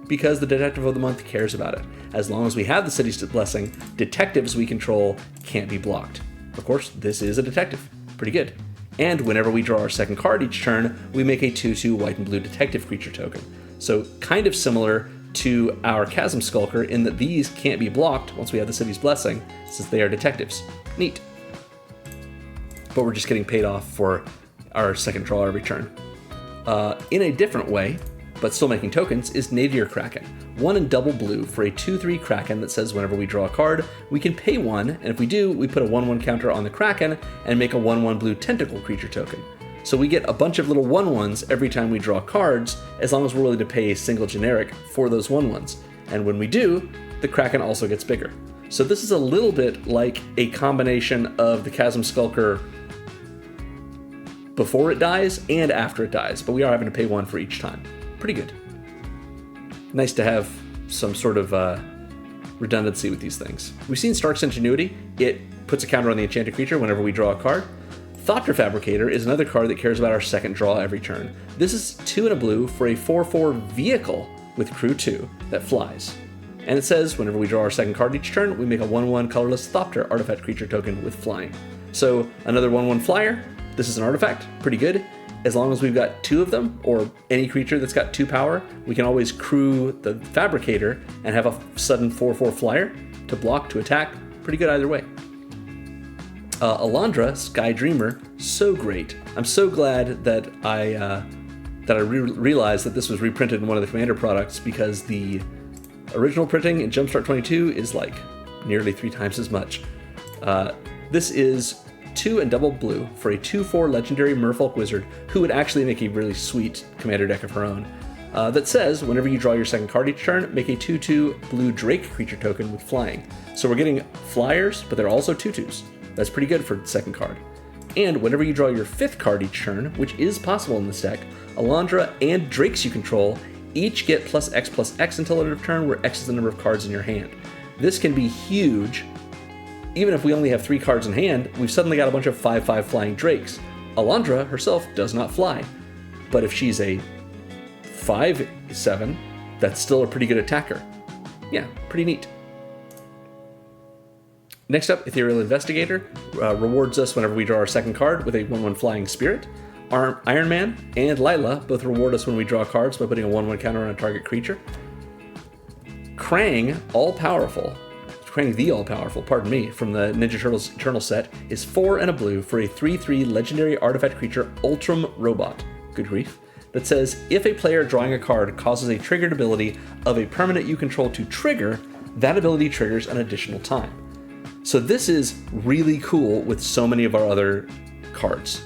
because the Detective of the Month cares about it. As long as we have the City's Blessing, detectives we control can't be blocked. Of course, this is a detective. Pretty good. And whenever we draw our second card each turn, we make a 2/2 white and blue detective creature token. So kind of similar to our Chasm Skulker in that these can't be blocked once we have the City's Blessing, since they are detectives. Neat. But we're just getting paid off for our second draw every turn. In a different way, but still making tokens, is Nadir Kraken. 1 and double blue for a 2/3 Kraken that says whenever we draw a card, we can pay 1, and if we do, we put a 1/1 counter on the Kraken and make a 1/1 blue tentacle creature token. So we get a bunch of little 1/1s every time we draw cards, as long as we're willing to pay a single generic for those 1/1s. And when we do, the Kraken also gets bigger. So this is a little bit like a combination of the Chasm Skulker before it dies and after it dies, but we are having to pay 1 for each time. Pretty good. Nice to have some sort of redundancy with these things. We've seen Stark's Ingenuity. It puts a counter on the enchanted creature whenever we draw a card. Thopter Fabricator is another card that cares about our second draw every turn. This is 2 and a blue for a 4/4 vehicle with crew 2 that flies. And it says whenever we draw our second card each turn, we make a 1/1 colorless Thopter artifact creature token with flying. So another 1/1 flyer. This is an artifact. Pretty good. As long as we've got 2 of them, or any creature that's got 2 power, we can always crew the Fabricator and have a sudden 4/4 flyer to block, to attack. Pretty good either way. Alondra, Sky Dreamer, so great. I'm so glad that I realized that this was reprinted in one of the Commander products, because the original printing in Jumpstart 22 is like nearly 3 times as much. This is 2 and double blue for a 2/4 legendary Merfolk Wizard who would actually make a really sweet commander deck of her own. That says whenever you draw your second card each turn, make a 2/2 blue Drake creature token with flying. So we're getting flyers, but they're also 2/2s. That's pretty good for the second card. And whenever you draw your 5th card each turn, which is possible in this deck, Alondra and Drakes you control each get +X until end of turn, where X is the number of cards in your hand. This can be huge. Even if we only have 3 cards in hand, we've suddenly got a bunch of 5/5 flying Drakes. Alondra herself does not fly, but if she's a 5/7, that's still a pretty good attacker. Yeah, pretty neat. Next up, Ethereal Investigator rewards us whenever we draw our second card with a 1/1 flying spirit. Iron Man and Lila both reward us when we draw cards by putting a 1/1 counter on a target creature. Krang, the All-Powerful, from the Ninja Turtles Eternal set, is 4 and a blue for a 3/3 legendary artifact creature Ultram Robot. Good grief. That says, if a player drawing a card causes a triggered ability of a permanent you control to trigger, that ability triggers an additional time. So this is really cool with so many of our other cards.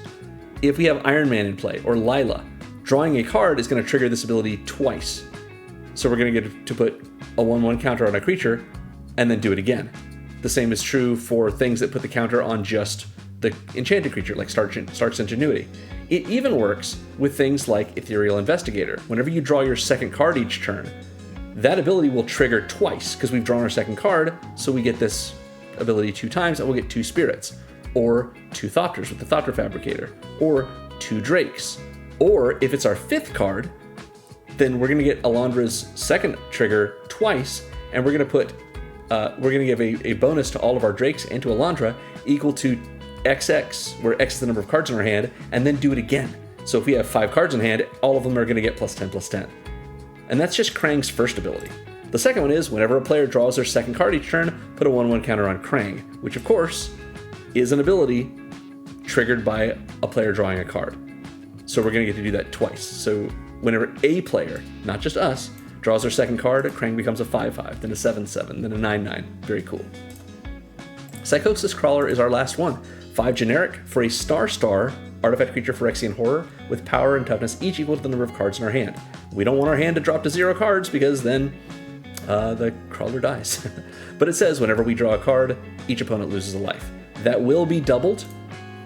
If we have Iron Man in play, or Lila, drawing a card is going to trigger this ability twice. So we're going to get to put a 1/1 counter on a creature and then do it again. The same is true for things that put the counter on just the enchanted creature, like Stark's Ingenuity. It even works with things like Ethereal Investigator. Whenever you draw your second card each turn, that ability will trigger twice because we've drawn our second card, so we get this ability 2 times and we'll get 2 spirits, or 2 Thopters with the Thopter Fabricator, or 2 Drakes. Or if it's our 5th card, then we're going to get Alondra's second trigger twice, and we're going to give a bonus to all of our Drakes and to Alondra equal to XX, where X is the number of cards in our hand, and then do it again. So if we have 5 cards in hand, all of them are going to get +10/+10. And that's just Krang's first ability. The second one is whenever a player draws their second card each turn, put a 1/1 counter on Krang, which of course is an ability triggered by a player drawing a card. So we're going to get to do that twice. So whenever a player, not just us, draws their second card, Krang becomes a 5/5, then a 7/7, then a 9/9. Very cool. Psychosis Crawler is our last one. 5 generic for a star artifact creature Phyrexian Horror with power and toughness each equal to the number of cards in our hand. We don't want our hand to drop to 0 cards because then the crawler dies. But it says whenever we draw a card, each opponent loses a life. That will be doubled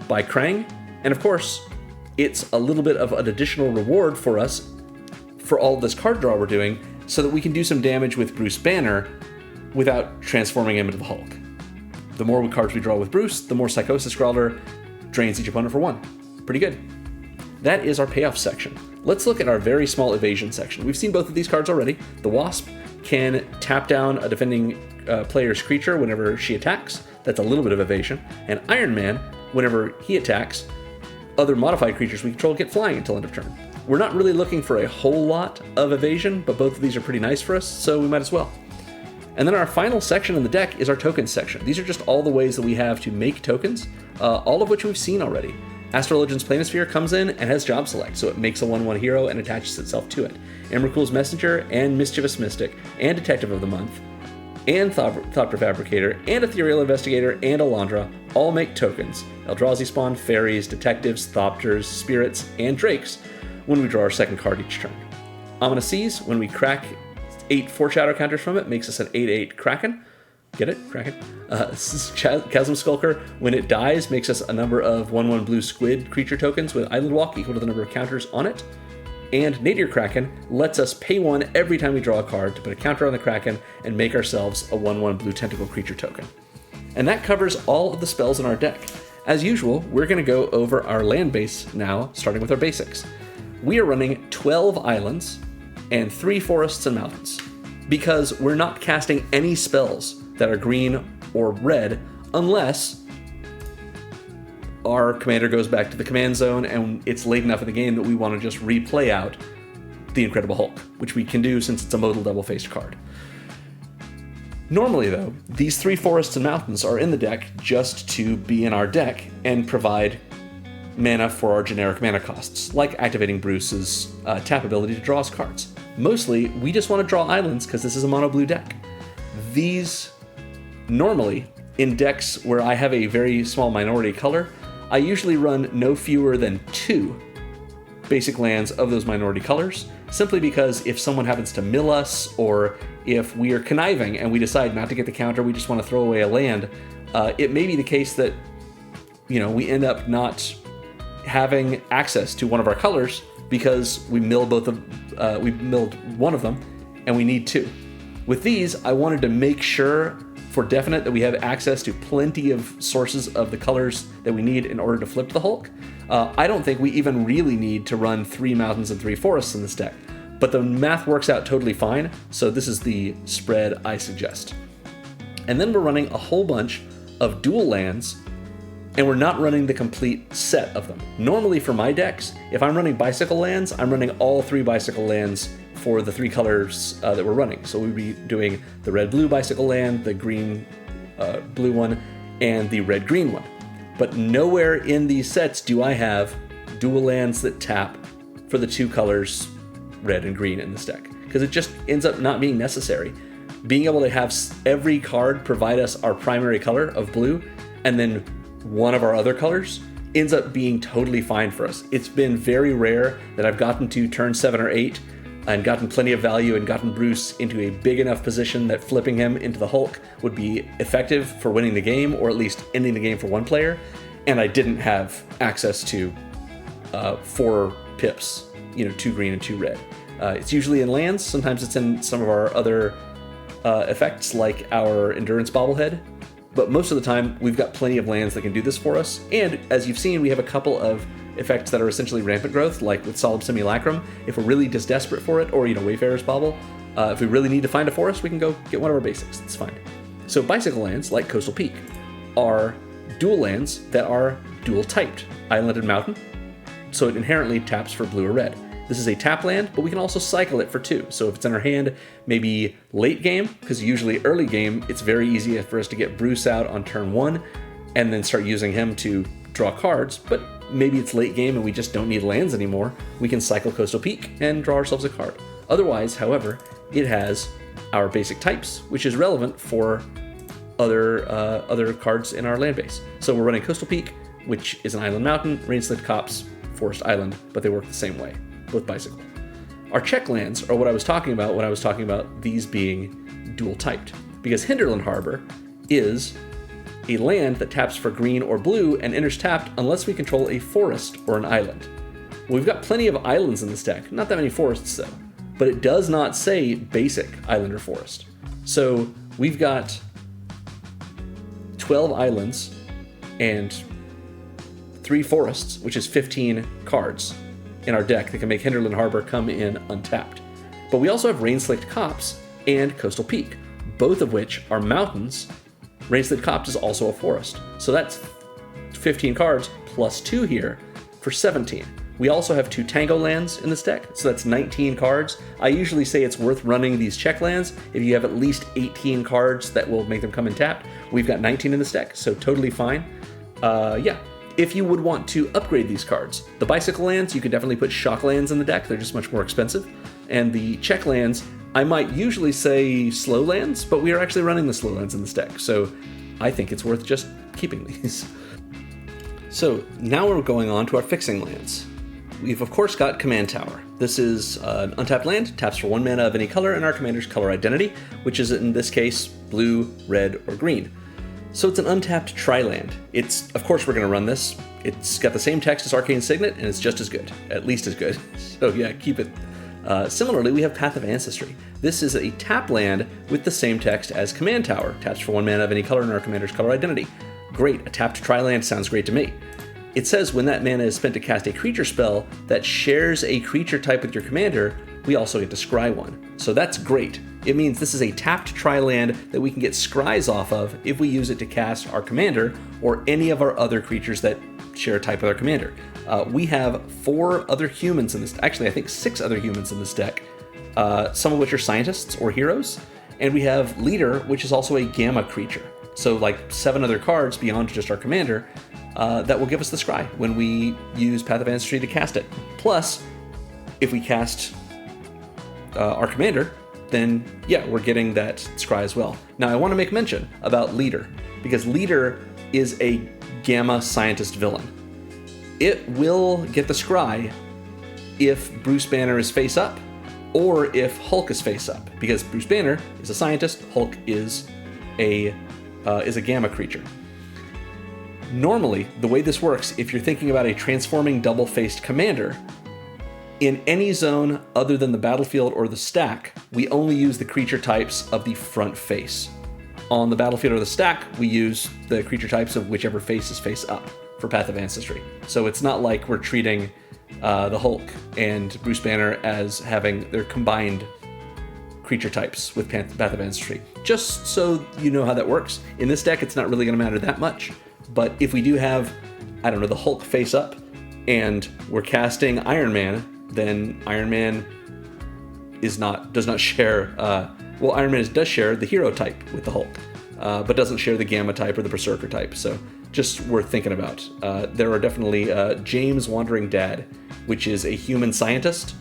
by Krang, and of course, it's a little bit of an additional reward for us for all this card draw we're doing so that we can do some damage with Bruce Banner without transforming him into the Hulk. The more cards we draw with Bruce, the more Psychosis Crawler drains each opponent for 1. Pretty good. That is our payoff section. Let's look at our very small evasion section. We've seen both of these cards already. The Wasp can tap down a defending player's creature whenever she attacks. That's a little bit of evasion. And Iron Man, whenever he attacks, other modified creatures we control get flying until end of turn. We're not really looking for a whole lot of evasion, but both of these are pretty nice for us, so we might as well. And then our final section in the deck is our tokens section. These are just all the ways that we have to make tokens, all of which we've seen already. Astral Legends Planisphere comes in and has Job Select, so it makes a 1/1 hero and attaches itself to it. Emrakul's Messenger and Mischievous Mystic and Detective of the Month and Thopter Fabricator and Ethereal Investigator and Alondra all make tokens. Eldrazi spawn fairies, detectives, Thopters, spirits, and drakes when we draw our second card each turn. Ominous Seas, when we crack 8 4-shadow counters from it, makes us an 8/8 Kraken. Get it? Kraken. Chasm Skulker, when it dies, makes us a number of 1/1 blue squid creature tokens with Island Walk equal to the number of counters on it. And Nadir Kraken lets us pay 1 every time we draw a card to put a counter on the Kraken and make ourselves a 1/1 blue tentacle creature token. And that covers all of the spells in our deck. As usual, we're going to go over our land base now, starting with our basics. We are running 12 islands and 3 forests and mountains, because we're not casting any spells that are green or red unless our commander goes back to the command zone and it's late enough in the game that we want to just replay out the Incredible Hulk, which we can do since it's a modal double-faced card. Normally, though, these 3 forests and mountains are in the deck just to be in our deck and provide mana for our generic mana costs, like activating Bruce's tap ability to draw us cards. Mostly, we just want to draw islands because this is a mono blue deck. These, normally, in decks where I have a very small minority color, I usually run no fewer than 2 basic lands of those minority colors, simply because if someone happens to mill us, or if we are conniving and we decide not to get the counter, we just want to throw away a land, it may be the case that, we end up not having access to one of our colors because we milled one of them and we need 2. With these, I wanted to make sure for definite that we have access to plenty of sources of the colors that we need in order to flip the Hulk. I don't think we even really need to run 3 mountains and 3 forests in this deck, but the math works out totally fine, so this is the spread I suggest. And then we're running a whole bunch of dual lands, and we're not running the complete set of them. Normally for my decks, if I'm running bicycle lands, I'm running all 3 bicycle lands for the 3 colors that we're running. So we'd be doing the red-blue bicycle land, the green-blue one, and the red-green one. But nowhere in these sets do I have dual lands that tap for the 2 colors, red and green, in this deck, because it just ends up not being necessary. Being able to have every card provide us our primary color of blue, and then one of our other colors, ends up being totally fine for us. It's been very rare that I've gotten to turn 7 or 8 and gotten plenty of value and gotten Bruce into a big enough position that flipping him into the Hulk would be effective for winning the game, or at least ending the game for one player, and I didn't have access to 4 pips, 2 green and 2 red. It's usually in lands, sometimes it's in some of our other effects like our Endurance Bobblehead, but most of the time we've got plenty of lands that can do this for us, and as you've seen, we have a couple of effects that are essentially rampant growth, like with Solemn Simulacrum. If we're really just desperate for it, or Wayfarer's Bauble, if we really need to find a forest, we can go get one of our basics. It's fine. So bicycle lands, like Coastal Peak, are dual lands that are dual typed, island and mountain, so it inherently taps for blue or red. This is a tap land, but we can also cycle it for 2. So if it's in our hand, maybe late game, because usually early game, it's very easy for us to get Bruce out on turn 1, and then start using him to draw cards, but maybe it's late game and we just don't need lands anymore. We can cycle Coastal Peak and draw ourselves a card. Otherwise, however, it has our basic types, which is relevant for other cards in our land base. So we're running Coastal Peak, which is an island mountain, Rainslick Copse, Forest Island, but they work the same way, both bicycle. Our check lands are what I was talking about when I was talking about these being dual typed, because Hinterland Harbor is a land that taps for green or blue and enters tapped unless we control a forest or an island. We've got plenty of islands in this deck, not that many forests though, but it does not say basic island or forest. So we've got 12 islands and 3 forests, which is 15 cards in our deck that can make Hinterland Harbor come in untapped. But we also have Rainslicked Copse and Coastal Peak, both of which are mountains. Rainslicked Copse is also a forest. So that's 15 cards plus 2 here for 17. We also have 2 Tango lands in this deck, so that's 19 cards. I usually say it's worth running these check lands if you have at least 18 cards that will make them come in tapped. We've got 19 in this deck, so totally fine. If you would want to upgrade these cards, the bicycle lands, you could definitely put shock lands in the deck. They're just much more expensive. And the check lands, I might usually say slow lands, but we are actually running the slow lands in this deck, so I think it's worth just keeping these. So now we're going on to our fixing lands. We've of course got Command Tower. This is an untapped land, taps for 1 mana of any color and our commander's color identity, which is in this case blue, red, or green. So it's an untapped tri-land. Of course we're going to run this. It's got the same text as Arcane Signet, and it's just as good, at least as good. So yeah, keep it. Similarly, we have Path of Ancestry. This is a tap land with the same text as Command Tower, taps for 1 mana of any color in our commander's color identity. Great, a tapped tri-land sounds great to me. It says when that mana is spent to cast a creature spell that shares a creature type with your commander, we also get to scry one. So that's great. It means this is a tapped tri-land that we can get scries off of if we use it to cast our commander or any of our other creatures that share a type with our commander. We have 4 other humans in this, actually I think 6 other humans in this deck, some of which are scientists or heroes, and we have Leader, which is also a gamma creature. So like 7 other cards beyond just our commander that will give us the scry when we use Path of Ancestry to cast it. Plus, if we cast our commander, then yeah, we're getting that scry as well. Now I want to make mention about Leader, because Leader is a gamma scientist villain. It will get the scry if Bruce Banner is face up, or if Hulk is face up, because Bruce Banner is a scientist, Hulk is a gamma creature. Normally, the way this works, if you're thinking about a transforming double-faced commander, in any zone other than the battlefield or the stack, we only use the creature types of the front face. On the battlefield or the stack, we use the creature types of whichever face is face up for Path of Ancestry. So it's not like we're treating the Hulk and Bruce Banner as having their combined creature types with Path of Ancestry. Just so you know how that works. In this deck, it's not really going to matter that much. But if we do have, I don't know, the Hulk face up, and we're casting Iron Man, then Iron Man does not share. Iron Man does share the hero type with the Hulk, but doesn't share the Gamma type or the Berserker type. So just worth thinking about. There are definitely James Wandering Dad, which is a human scientist,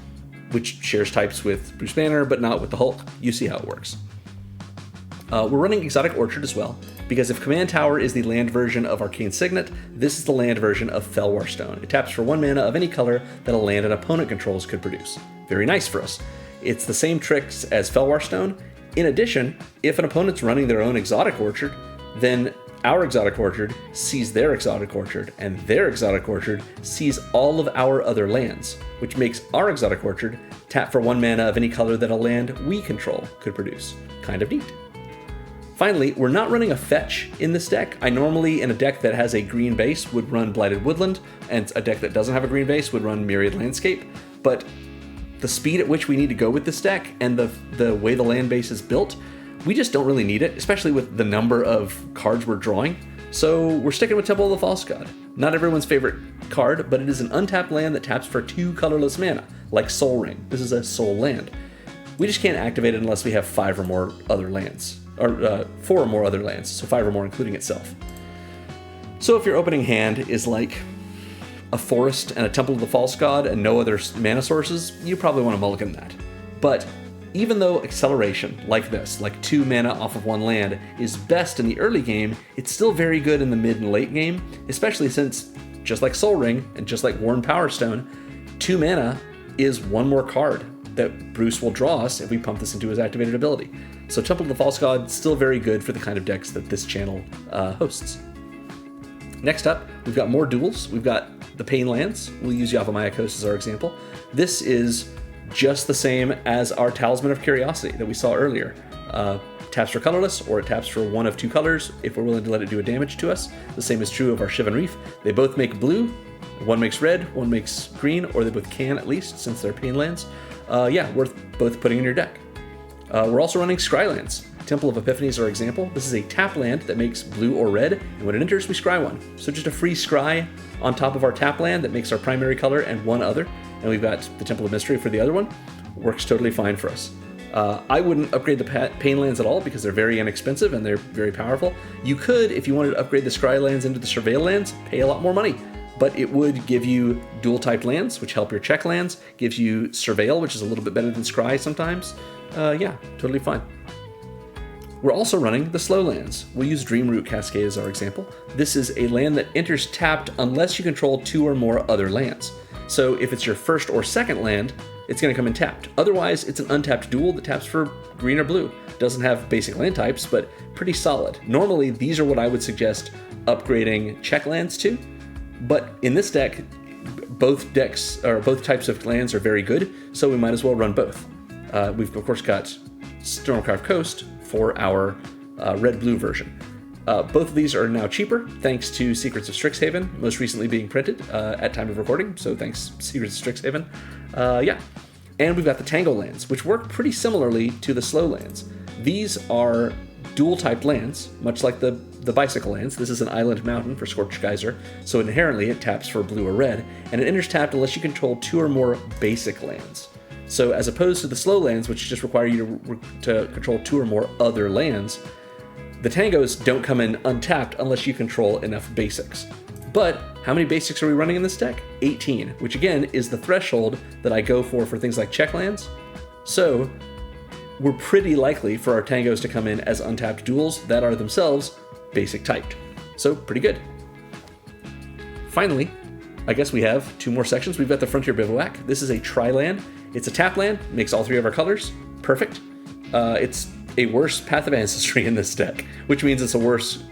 which shares types with Bruce Banner, but not with the Hulk. You see how it works. We're running Exotic Orchard as well, because if Command Tower is the land version of Arcane Signet, this is the land version of Felwar Stone. It taps for 1 mana of any color that a land an opponent controls could produce. Very nice for us. It's the same tricks as Felwar Stone. In addition, if an opponent's running their own Exotic Orchard, then our Exotic Orchard sees their Exotic Orchard, and their Exotic Orchard sees all of our other lands, which makes our Exotic Orchard tap for 1 mana of any color that a land we control could produce. Kind of neat. Finally, we're not running a fetch in this deck. I normally, in a deck that has a green base, would run Blighted Woodland, and a deck that doesn't have a green base would run Myriad Landscape, but the speed at which we need to go with this deck and the way the land base is built, we just don't really need it, especially with the number of cards we're drawing. So we're sticking with Temple of the False God. Not everyone's favorite card, but it is an untapped land that taps for 2 colorless mana, like Soul Ring. This is a soul land. We just can't activate it unless we have 5 or more other lands, or 4 or more other lands, so 5 or more including itself. So if your opening hand is like a forest and a Temple of the False God and no other mana sources, you probably want to mulligan that. But even though acceleration like this, like 2 mana off of 1 land, is best in the early game, it's still very good in the mid and late game, especially since, just like Soul Ring and just like Worn Power Stone, 2 mana is 1 more card that Bruce will draw us if we pump this into his activated ability. So Temple of the False God is still very good for the kind of decks that this channel hosts. Next up, we've got more duels. We've got the Pain lands. We'll use Yavimaya Coast as our example. This is just the same as our Talisman of Curiosity that we saw earlier. Taps for colorless, or it taps for 1 of 2 colors if we're willing to let it do a damage to us. The same is true of our Shivan Reef. They both make blue. 1 makes red, 1 makes green, or they both can at least, since they're Pain lands. Yeah, worth both putting in your deck. We're also running Scry lands. Temple of Epiphany is our example. This is a tap land that makes blue or red, and when it enters, we scry 1. So just a free scry on top of our tap land that makes our primary color and 1 other, and we've got the Temple of Mystery for the other one. Works totally fine for us. I wouldn't upgrade the Pain lands at all because they're very inexpensive and they're very powerful. You could, if you wanted to upgrade the Scry lands into the Surveil lands, pay a lot more money, but it would give you dual-typed lands, which help your check lands, gives you Surveil, which is a little bit better than Scry sometimes. Yeah, totally fine. We're also running the slow lands. We'll use Dreamroot Cascade as our example. This is a land that enters tapped unless you control 2 or more other lands. So if it's your first or second land, it's going to come in tapped. Otherwise, it's an untapped duel that taps for green or blue. Doesn't have basic land types, but pretty solid. Normally, these are what I would suggest upgrading check lands to, but in this deck, both types of lands are very good, so we might as well run both. We've of course got Stormcarved Coast for our red-blue version. Both of these are now cheaper, thanks to Secrets of Strixhaven, most recently being printed at time of recording, so thanks Secrets of Strixhaven. Yeah. And we've got the Tango lands, which work pretty similarly to the slow lands. These are dual-typed lands, much like the Bicycle lands. This is an Island Mountain for Scorched Geyser, so inherently it taps for blue or red, and it enters tapped unless you control 2 or more basic lands. So as opposed to the slow lands, which just require you to control 2 or more other lands, the Tangos don't come in untapped unless you control enough basics. But how many basics are we running in this deck? 18, which again is the threshold that I go for things like check lands. So we're pretty likely for our Tangos to come in as untapped duels that are themselves basic typed. So pretty good. Finally, I guess we have 2 more sections. We've got the Frontier Bivouac. This is a tri-land. It's a tap land, makes all 3 of our colors. Perfect. It's a worse Path of Ancestry in this deck, which means it's a worse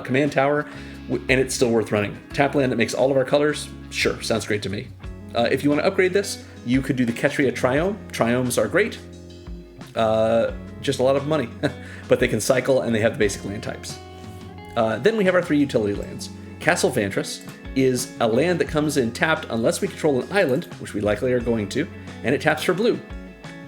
command tower, and it's still worth running. Tap land that makes all of our colors? Sure, sounds great to me. If you want to upgrade this, you could do the Ketria Triome. Triomes are great. Just a lot of money, but they can cycle and they have the basic land types. Then we have our 3 utility lands. Castle Vantress is a land that comes in tapped unless we control an island, which we likely are going to, and it taps for blue.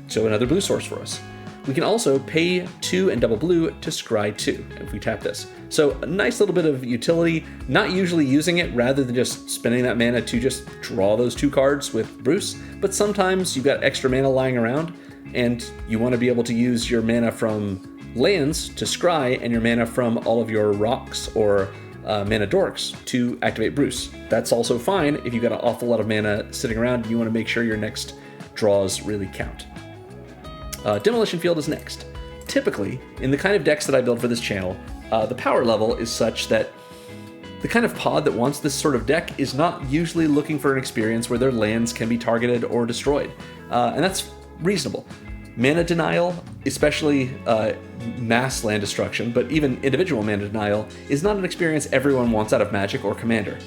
So another blue source for us. We can also pay 2 and double blue to scry 2 if we tap this. So a nice little bit of utility, not usually using it rather than just spending that mana to just draw those 2 cards with Bruce, but sometimes you've got extra mana lying around and you want to be able to use your mana from lands to scry and your mana from all of your rocks or mana dorks to activate Bruce. That's also fine if you've got an awful lot of mana sitting around and you want to make sure your next draws really count. Demolition Field is next. Typically, in the kind of decks that I build for this channel, the power level is such that the kind of pod that wants this sort of deck is not usually looking for an experience where their lands can be targeted or destroyed. And that's reasonable. Mana denial, especially mass land destruction, but even individual mana denial, is not an experience everyone wants out of Magic or Commander.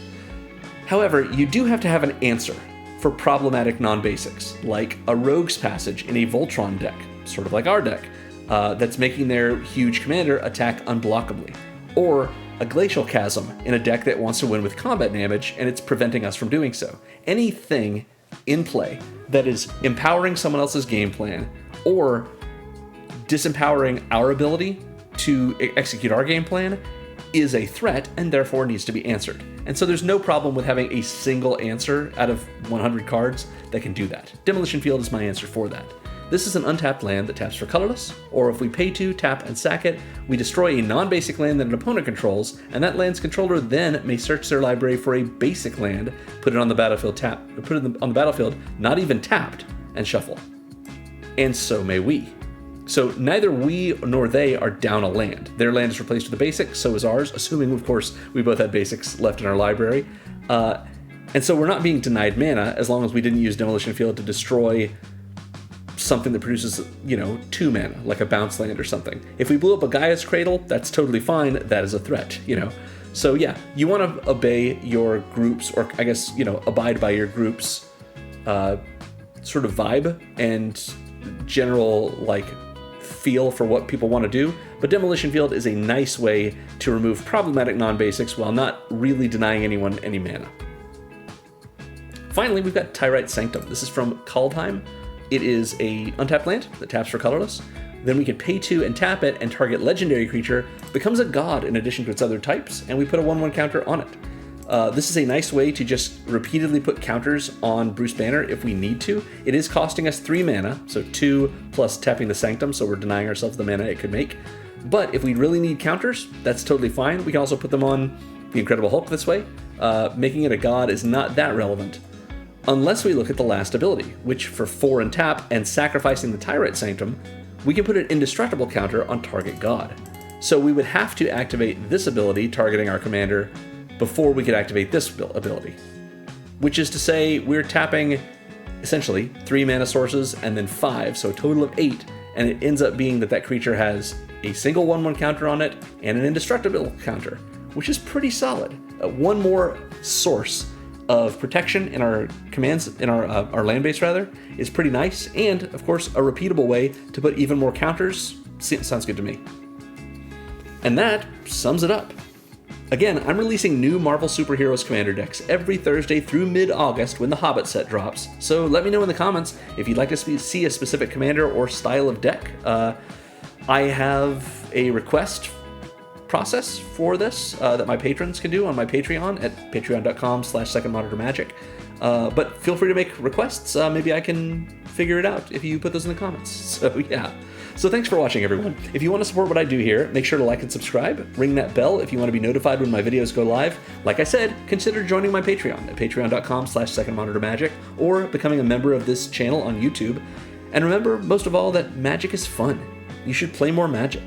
However, you do have to have an answer for problematic non-basics, like a Rogue's Passage in a Voltron deck, sort of like our deck, that's making their huge commander attack unblockably, or a Glacial Chasm in a deck that wants to win with combat damage and it's preventing us from doing so. Anything in play that is empowering someone else's game plan or disempowering our ability to execute our game plan is a threat and therefore needs to be answered. And so there's no problem with having a single answer out of 100 cards that can do that. Demolition Field is my answer for that. This is an untapped land that taps for colorless, or if we pay 2, tap, and sack it, we destroy a non-basic land that an opponent controls, and that land's controller then may search their library for a basic land, put it on the battlefield not even tapped, and shuffle. And so may we. So neither we nor they are down a land. Their land is replaced with a basic, so is ours, assuming, of course, we both had basics left in our library. And so we're not being denied mana as long as we didn't use Demolition Field to destroy something that produces, 2 mana, like a bounce land or something. If we blew up a Gaia's Cradle, that's totally fine. That is a threat, So yeah, you want to obey your groups, or I guess, abide by your group's sort of vibe and general, feel for what people want to do. But Demolition Field is a nice way to remove problematic non-basics while not really denying anyone any mana. Finally, we've got Tyrite Sanctum. This is from Kaldheim. It is a untapped land that taps for colorless. Then we can pay 2 and tap it, and target legendary creature becomes a god in addition to its other types, and we put a 1/1 counter on it. This is a nice way to just repeatedly put counters on Bruce Banner if we need to. It is costing us 3 mana, so 2 plus tapping the Sanctum, so we're denying ourselves the mana it could make. But if we really need counters, that's totally fine. We can also put them on the Incredible Hulk this way. Making it a god is not that relevant, unless we look at the last ability, which for 4 and tap and sacrificing the Tyrite Sanctum, we can put an indestructible counter on target god. So we would have to activate this ability targeting our commander before we could activate this ability. Which is to say, we're tapping essentially 3 mana sources and then 5, so a total of 8, and it ends up being that creature has a single 1/1 counter on it and an indestructible counter, which is pretty solid. One more source of protection in our commands, in our land base rather, is pretty nice, and of course a repeatable way to put even more counters. Sounds good to me. And that sums it up. Again, I'm releasing new Marvel Superheroes Commander decks every Thursday through mid-August when the Hobbit set drops, so let me know in the comments if you'd like to see a specific commander or style of deck. I have a request process for this that my patrons can do on my Patreon at patreon.com/secondmonitormagic. But feel free to make requests. Maybe I can figure it out if you put those in the comments. So yeah. So thanks for watching, everyone. If you want to support what I do here, make sure to like and subscribe. Ring that bell if you want to be notified when my videos go live. Like I said, consider joining my Patreon at patreon.com/secondmonitormagic or becoming a member of this channel on YouTube. And remember, most of all, that magic is fun. You should play more Magic.